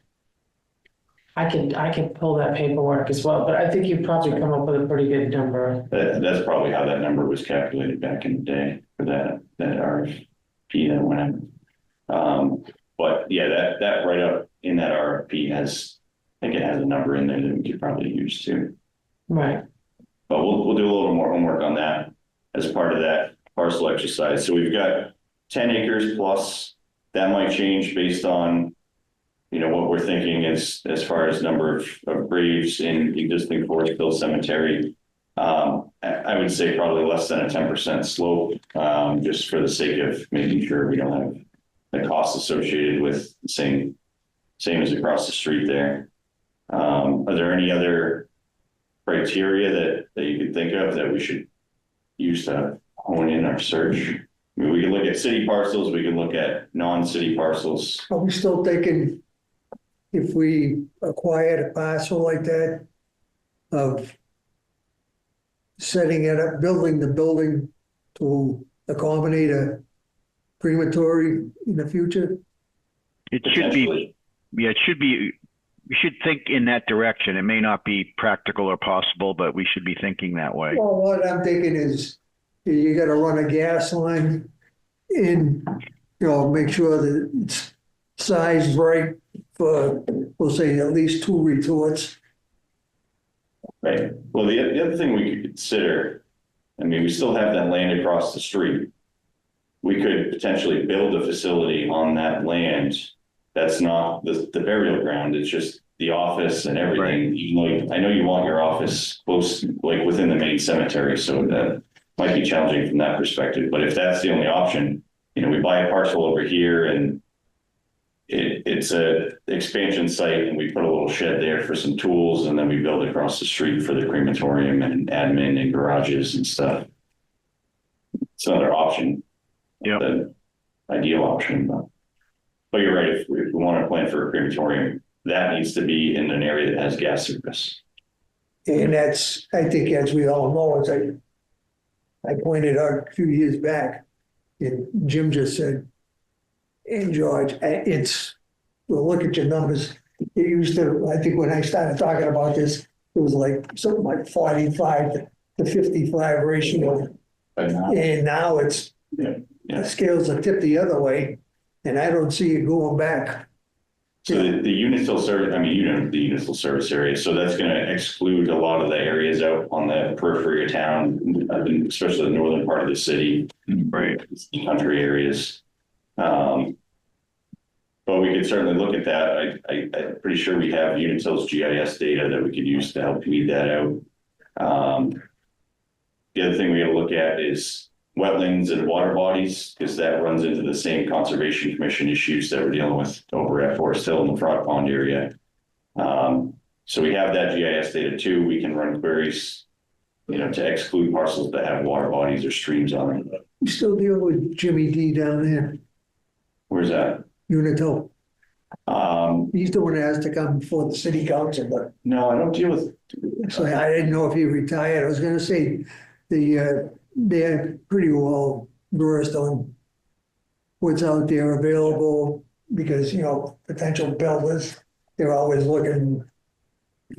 I can pull that paperwork as well, but I think you'd probably come up with a pretty good number. That's probably how that number was calculated back in the day for that RFP that went in. But yeah, that right up in that RFP I think it has a number in there that we could probably use too. Right. But we'll do a little more homework on that as part of that parcel exercise. So we've got 10 acres plus. That might change based on, you know, what we're thinking as far as number of graves in existing Forest Hill Cemetery. I would say probably less than a 10% slope, just for the sake of making sure we don't have the costs associated with the same as across the street there. Are there any other criteria that you could think of that we should use to hone in our search? I mean, we can look at city parcels, we can look at non-city parcels. Are we still thinking if we acquired a parcel like that of setting it up, building the building to accommodate a crematory in the future? It should be, yeah, it should be, we should think in that direction. It may not be practical or possible, but we should be thinking that way. Well, what I'm thinking is you got to run a gas line in, you know, make sure that it's sized right for, we'll say, at least 2 retorts. Right. Well, the other thing we could consider, I mean, we still have that land across the street. We could potentially build a facility on that land. That's not the burial ground. It's just the office and everything, even though I know you want your office close, like within the main cemetery, so that might be challenging from that perspective. But if that's the only option, we buy a parcel over here and it's a expansion site, and we put a little shed there for some tools, and then we build across the street for the crematorium and admin and garages and stuff. It's another option. Yeah. The ideal option, but you're right. If we want to plan for a crematorium, that needs to be in an area that has gas service. And that's, I think, as we all know, as I pointed out a few years back, and Jim just said, and George, well, look at your numbers. It used to, I think when I started talking about this, it was like something like 45 to 55 ratio. And now it's, the scales are tipped the other way, and I don't see it going back. So the Unistil service, the Unistil service area, so that's going to exclude a lot of the areas out on the periphery of town, especially the northern part of the city, right? Country areas. But we could certainly look at that. I'm pretty sure we have Unitil's GIS data that we could use to help weed that out. The other thing we got to look at is wetlands and water bodies, because that runs into the same Conservation Commission issues that we're dealing with over at Forest Hill in the Frog Pond area. So we have that GIS data too. We can run queries, to exclude parcels that have water bodies or streams on them. You still deal with Jimmy D down there, Where's that? Unitil. He's the one that has to come before the city council, but No, I don't deal with. so I didn't know if he retired. I was gonna say, they're pretty well versed on what's out there available, because, potential builders, they're always looking,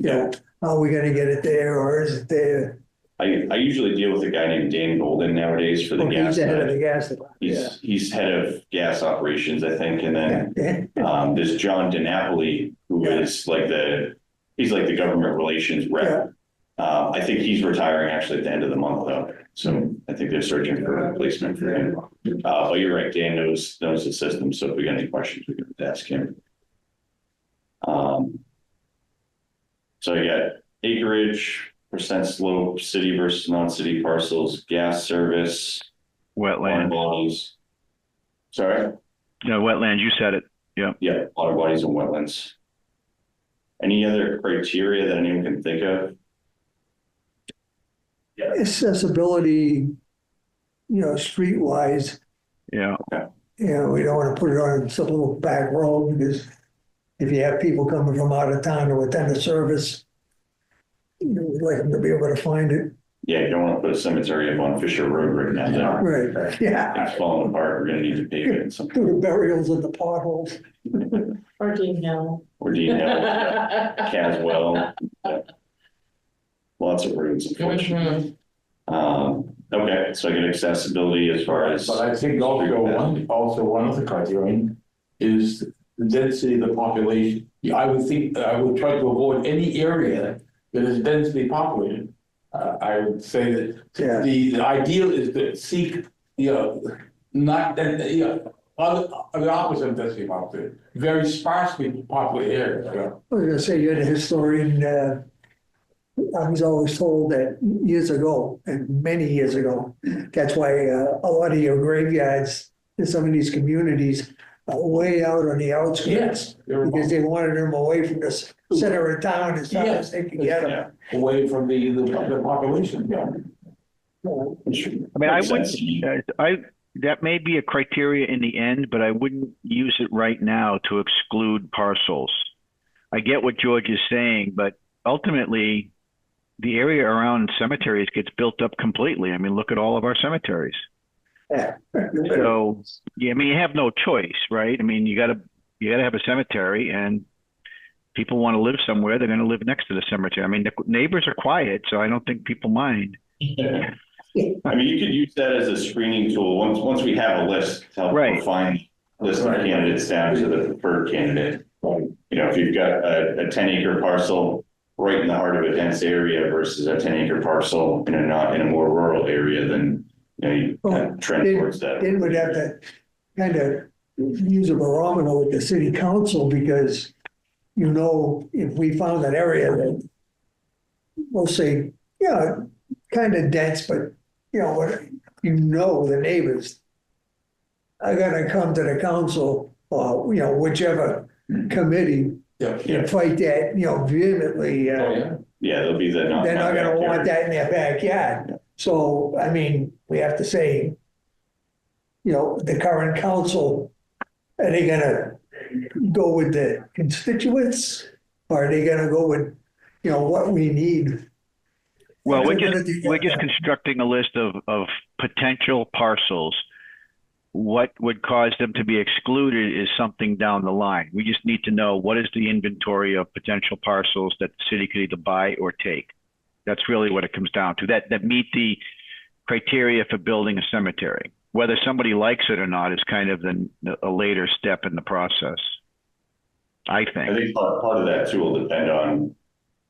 are we gonna get it there, or is it there? I usually deal with a guy named Dan Golden nowadays for the gas. He's the head of the gas department. He's head of gas operations, I think, and then there's John DiNapoli, who is he's like the government relations rep. I think he's retiring actually at the end of the month though, so I think they're searching for a replacement for him. But you're right, Dan knows the system, so if we got any questions, we can ask him. So you got acreage, percent slope, city versus non-city parcels, gas service, Wetland. water bodies. Sorry? No, wetlands, you said it. Yeah. Yeah, water bodies and wetlands. Any other criteria that anyone can think of? Accessibility, streetwise, Yeah. we don't want to put it on some little back road, because if you have people coming from out of town to attend a service, we'd like them to be able to find it. Yeah, you don't want to put a cemetery up on Fisher Road right now. Right, yeah. It's falling apart. We're gonna need to pave it in some. Do the burials in the potholes. Or Dean Hill. Or Dean Hill, Caswell. Lots of roads, unfortunately. Okay, so I get accessibility as far as. But I think also one of the criterion is the density of the population. I would think, I would try to avoid any area that is densely populated. I would say that the ideal is to seek, not that, the opposite of densely populated, very sparsely populated areas. I was gonna say, you're the historian, I was always told that years ago, and many years ago, that's why a lot of your graveyards in some of these communities are way out on the outskirts. Because they wanted them away from the center of town as far as they could get them. Away from the population. I mean, I wouldn't, that may be a criteria in the end, but I wouldn't use it right now to exclude parcels. I get what George is saying, but ultimately, the area around cemeteries gets built up completely. I mean, look at all of our cemeteries. So, yeah, I mean, you have no choice, right? I mean, you gotta have a cemetery, and people want to live somewhere, they're going to live next to the cemetery. I mean, the neighbors are quiet, so I don't think people mind. I mean, you could use that as a screening tool. Once we have a list, to help refine list of candidates down to the preferred candidate. If you've got a 10-acre parcel right in the heart of a dense area versus a 10-acre parcel in a more rural area, then you kind of trend towards that. Then we'd have to kind of use a barometer with the city council, because you know, if we found an area that, we'll say, yeah, kind of dense, but, you know, what, you know, the neighbors are gonna come to the council or, you know, whichever committee Yeah. and fight that, you know, vehemently. Oh, yeah. Yeah, there'll be the. They're not gonna want that in their backyard. So, I mean, we have to say, you know, the current council, are they gonna go with the constituents? Or are they gonna go with, you know, what we need? Well, If we're they're just, gonna do we're just that, constructing a list of potential parcels. What would cause them to be excluded is something down the line. We just need to know what is the inventory of potential parcels that the city could either buy or take. That's really what it comes down to, that meet the criteria for building a cemetery. Whether somebody likes it or not is kind of a later step in the process, I I think. think part of that too will depend on,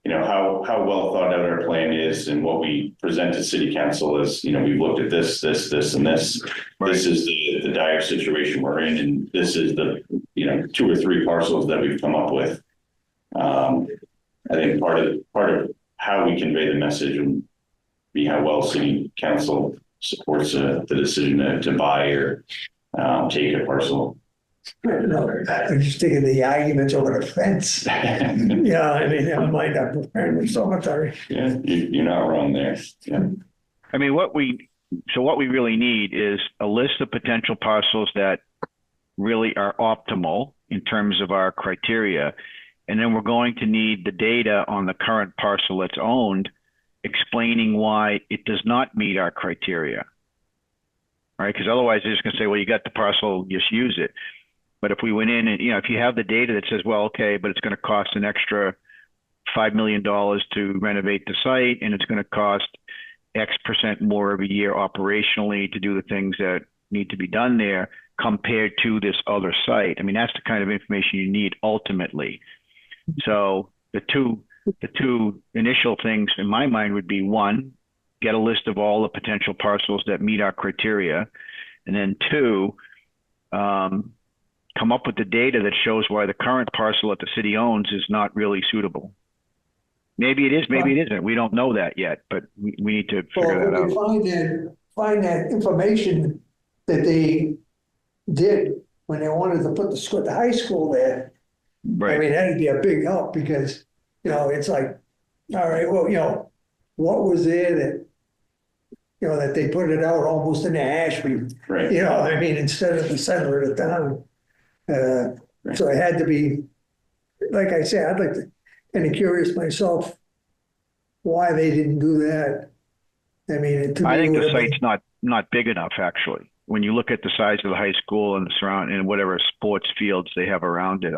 you know, how well thought out our plan is and what we present to city council is, you know, we've looked at this, and this. Right. This is the dire situation we're in, and this is the, you know, 2 or 3 parcels that we've come up with. I think part of how we convey the message and be how well city council supports the decision to buy or take a parcel. no, I'm just thinking the arguments over the fence. Yeah, I mean, I might not preparing the cemetery. Yeah, you're not wrong there. Yeah. I mean, what we really need is a list of potential parcels that really are optimal in terms of our criteria. And then we're going to need the data on the current parcel that's owned, explaining why it does not meet our criteria. Right? Because otherwise they're just going to say, well, you got the parcel, just use it. But if we went in and, you know, if you have the data that says, well, okay, but it's going to cost an extra $5 million to renovate the site, and it's going to cost X% more every year operationally to do the things that need to be done there compared to this other site. I mean, that's the kind of information you need ultimately. So the two initial things in my mind would be, one, get a list of all the potential parcels that meet our criteria. And then 2, come up with the data that shows why the current parcel that the city owns is not really suitable. Maybe it is, maybe it isn't. We don't know that yet, but we need to figure that out. Well, we find that information that they did when they wanted to put the high school there. I Right. mean, that'd be a big help because, you know, it's like, all right, well, you know, what was there that, you know, that they put it out almost in the Ashby, Right. you know, I mean, instead of the center of the town. So it had to be, like I said, I'd like to, kind of curious myself why they didn't do that. I mean, to me, I think it the would have site's not big enough, actually. When you look at the size of the high school and the surround and whatever sports fields they have around it,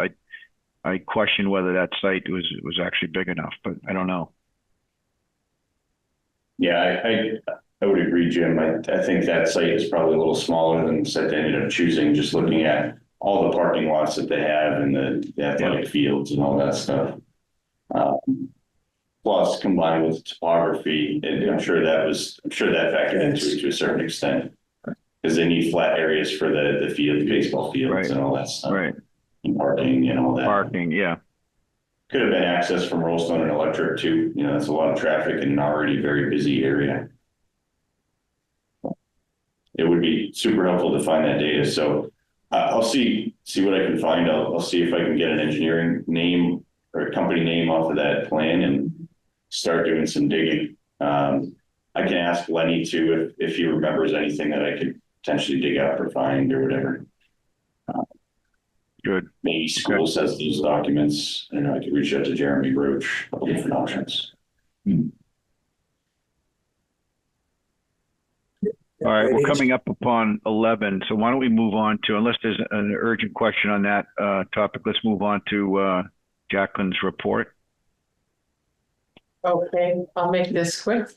I question whether that site was actually big enough, but I don't know. Yeah, I would agree, Jim. I think that site is probably a little smaller than the site they ended up choosing, just looking at all the parking lots that they have and the athletic fields and all that stuff. Plus combined with topography, and I'm sure that factored into it to a certain extent. Because they need flat areas for the baseball fields Right. and all that stuff. Right. And parking and all that. Parking, yeah. Could have been access from Rollstone and Electric too. You know, that's a lot of traffic in an already very busy area. It would be super helpful to find that data. So I'll see what I can find. I'll see if I can get an engineering name or a company name off of that plan and start doing some digging. I can ask Lenny too if he remembers anything that I could potentially dig up or find or whatever. Good. Maybe school says those documents. I know I could reach out to Jeremy Roach about different options. All right, we're coming up upon 11, so why don't we move on to, unless there's an urgent question on that topic, let's move on to Jacqueline's report. Okay, I'll make this quick.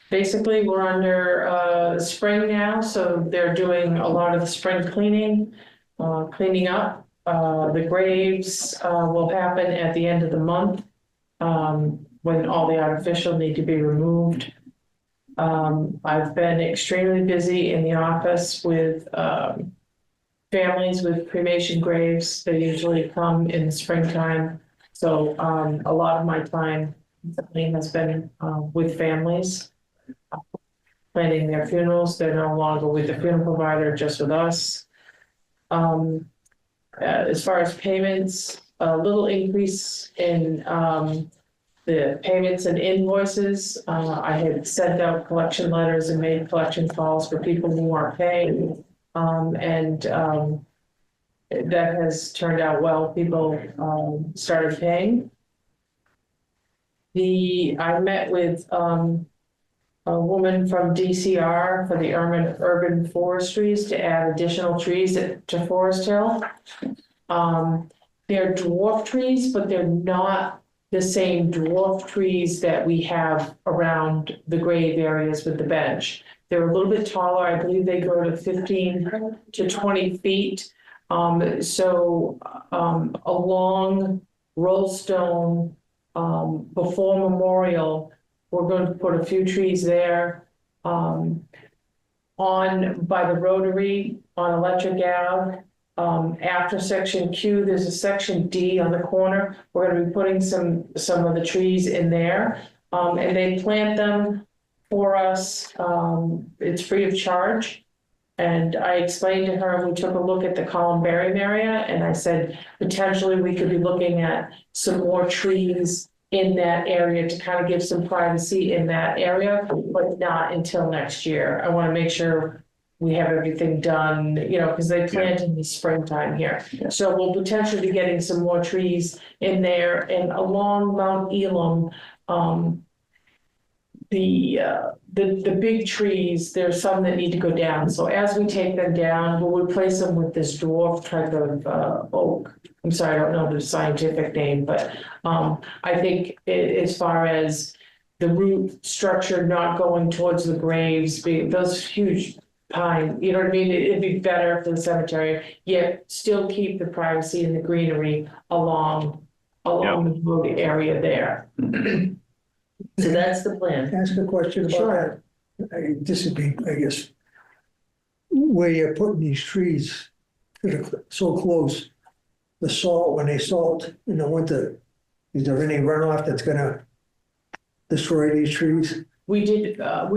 Basically, we're under spring now, so they're doing a lot of the spring cleaning, cleaning up. The graves will happen at the end of the month when all the artificial need to be removed. I've been extremely busy in the office with families with cremation graves. They usually come in the springtime. So a lot of my time recently has been with families, planning their funerals. They're no longer with the funeral provider, just with us. As far as payments, a little increase in the payments and invoices. I had sent out collection letters and made collection calls for people who aren't paying. That has turned out well. People started paying. I met with a woman from DCR for the urban forestries to add additional trees to Forest Hill. They're dwarf trees, but they're not the same dwarf trees that we have around the grave areas with the bench. They're a little bit taller. I believe they go to 15 to 20 feet. Along Rollstone, before Memorial, we're going to put a few trees there. By the Rotary on Electric Ave. After section Q, there's a section D on the corner. We're going to be putting some of the trees in there, and they plant them for us. It's free of charge. And I explained to her, we took a look at the columbarium area, and I said, potentially we could be looking at some more trees in that area to kind of give some privacy in that area, but not until next year. I want to make sure we have everything done, because they plant in the springtime here. Yeah. So we'll potentially be getting some more trees in there, and along Mount Elam, the big trees, there's some that need to go down. So as we take them down, we'll replace them with this dwarf type of oak. I'm sorry, I don't know the scientific name, but I think as far as the root structure not going towards the graves, those huge pine, you know what I mean? It'd be better for the cemetery, yet still keep the privacy and the greenery along the road area there. So that's the plan. Ask a question about Sure. that. This would be, I guess, where you're putting these trees that are so close, the salt, when they salt in the winter, is there any runoff that's gonna destroy these trees? We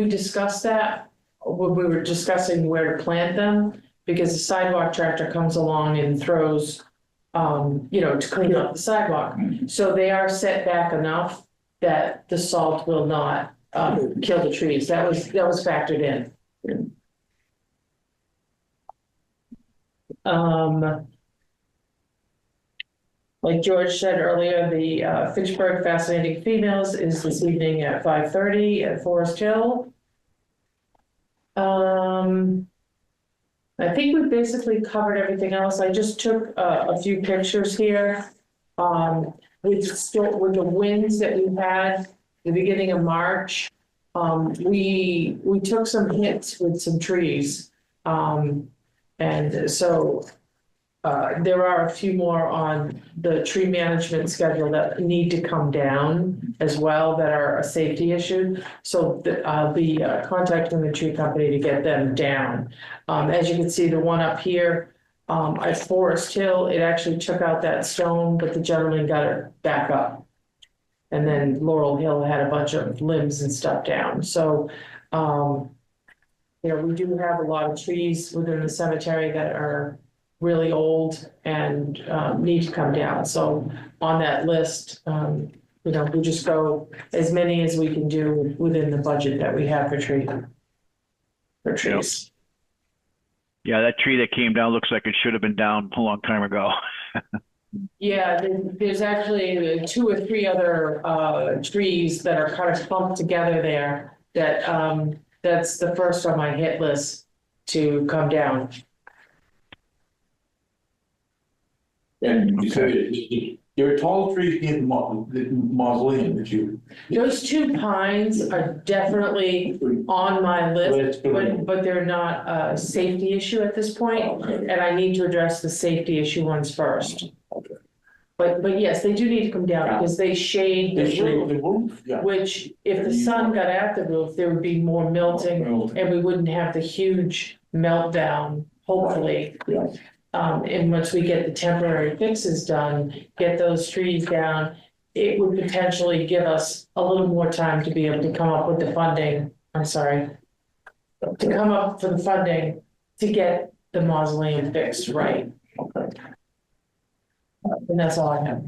discussed that when we were discussing where to plant them, because the sidewalk tractor comes along and throws, to clean up the sidewalk. So they are set back enough that the salt will not kill the trees. That was factored in. Like George said earlier, the Fitchburg Fascinating Females is this evening at 5:30 at Forest Hill. I think we've basically covered everything else. I just took a few pictures here. With the winds that we had the beginning of March, we took some hits with some trees. And so there are a few more on the tree management schedule that need to come down as well that are a safety issue. So I'll be contacting the tree company to get them down. As you can see, the one up here, at Forest Hill, it actually took out that stone, but the gentleman got it back up. And then Laurel Hill had a bunch of limbs and stuff down. So, we do have a lot of trees within the cemetery that are really old and need to come down. So on that list, we just go as many as we can do within the budget that we have for trees. Yeah, that tree that came down looks like it should have been down a long time ago. Yeah, there's actually 2 or 3 other trees that are kind of clumped together there that that's the first on my hit list to come down. And so your tall trees near the mausoleum that you. Those 2 pines are definitely on my list, but they're not a safety issue at this point, and I need to address the safety issue ones first. Okay. But yes, they do need to come down because they shade the roof, which if the sun got at the roof, there would be more melting and we wouldn't have the huge meltdown, hopefully. Yeah. And once we get the temporary fixes done, get those trees down, it would potentially give us a little more time to be able to come up with the funding, to come up for the funding to get the mausoleum fixed right. And that's all I have.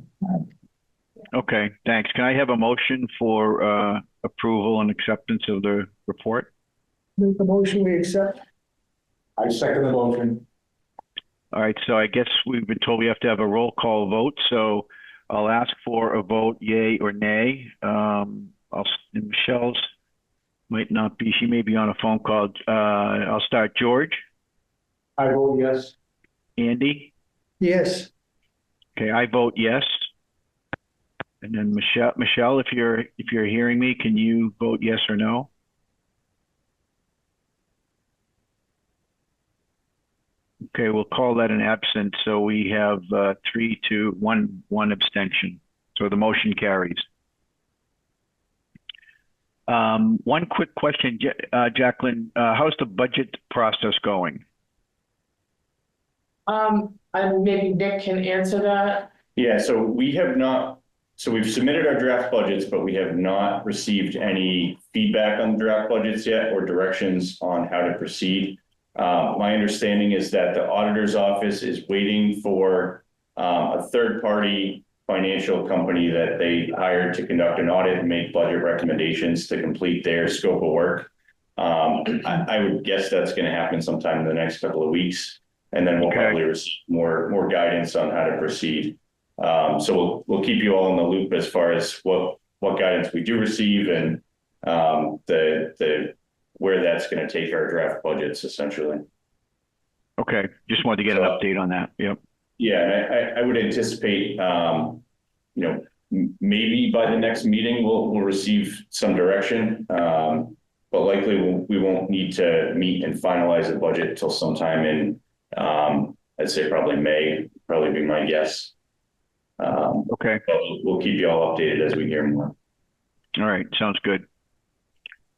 Okay, thanks. Can I have a motion for approval and acceptance of the report? Make the motion, we accept. I second the motion. All right, so I guess we've been told we have to have a roll call vote, so I'll ask for a vote, yay or nay. Michelle's might not be, she may be on a phone call. I'll start. George? I vote yes. Andy? Yes. Okay, I vote yes. And then Michelle, if you're hearing me, can you vote yes or no? Okay, we'll call that an absent. So we have 3 to 1 abstention. So the motion carries. One quick question, Jacqueline, how's the budget process going? Maybe Nick can answer that. Yeah, so we've submitted our draft budgets, but we have not received any feedback on the draft budgets yet or directions on how to proceed. My understanding is that the auditor's office is waiting for a third-party financial company that they hired to conduct an audit and make budget recommendations to complete their scope of work. I would guess that's going to happen sometime in the next couple of weeks, and then we'll probably receive more guidance on how to proceed. So we'll keep you all in the loop as far as what guidance we do receive and where that's going to take our draft budgets essentially. Okay, just wanted to get an update on that. Yep. Yeah, I would anticipate, maybe by the next meeting we'll receive some direction, but likely we won't need to meet and finalize the budget until sometime in, I'd say probably May, probably be my guess. Okay. But we'll keep you all updated as we hear more. All right, sounds good.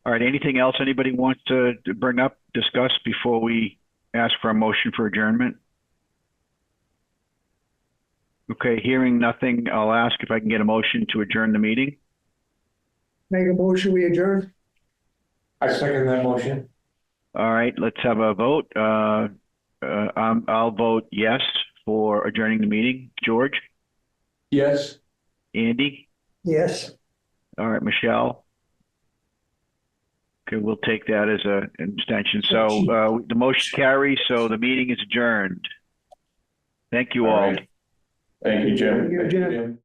All right, anything else anybody wants to bring up, discuss before we ask for a motion for adjournment? Okay, hearing nothing, I'll ask if I can get a motion to adjourn the meeting. Make a motion, we adjourn. I second that motion. All right, let's have a vote. I'll vote yes for adjourning the meeting. George? Yes. Andy? Yes. All right, Michelle? Okay, we'll take that as an abstention. So the motion carries, so the meeting is adjourned. Thank you all. Right. Thank you, Jim. Thank you, Jim.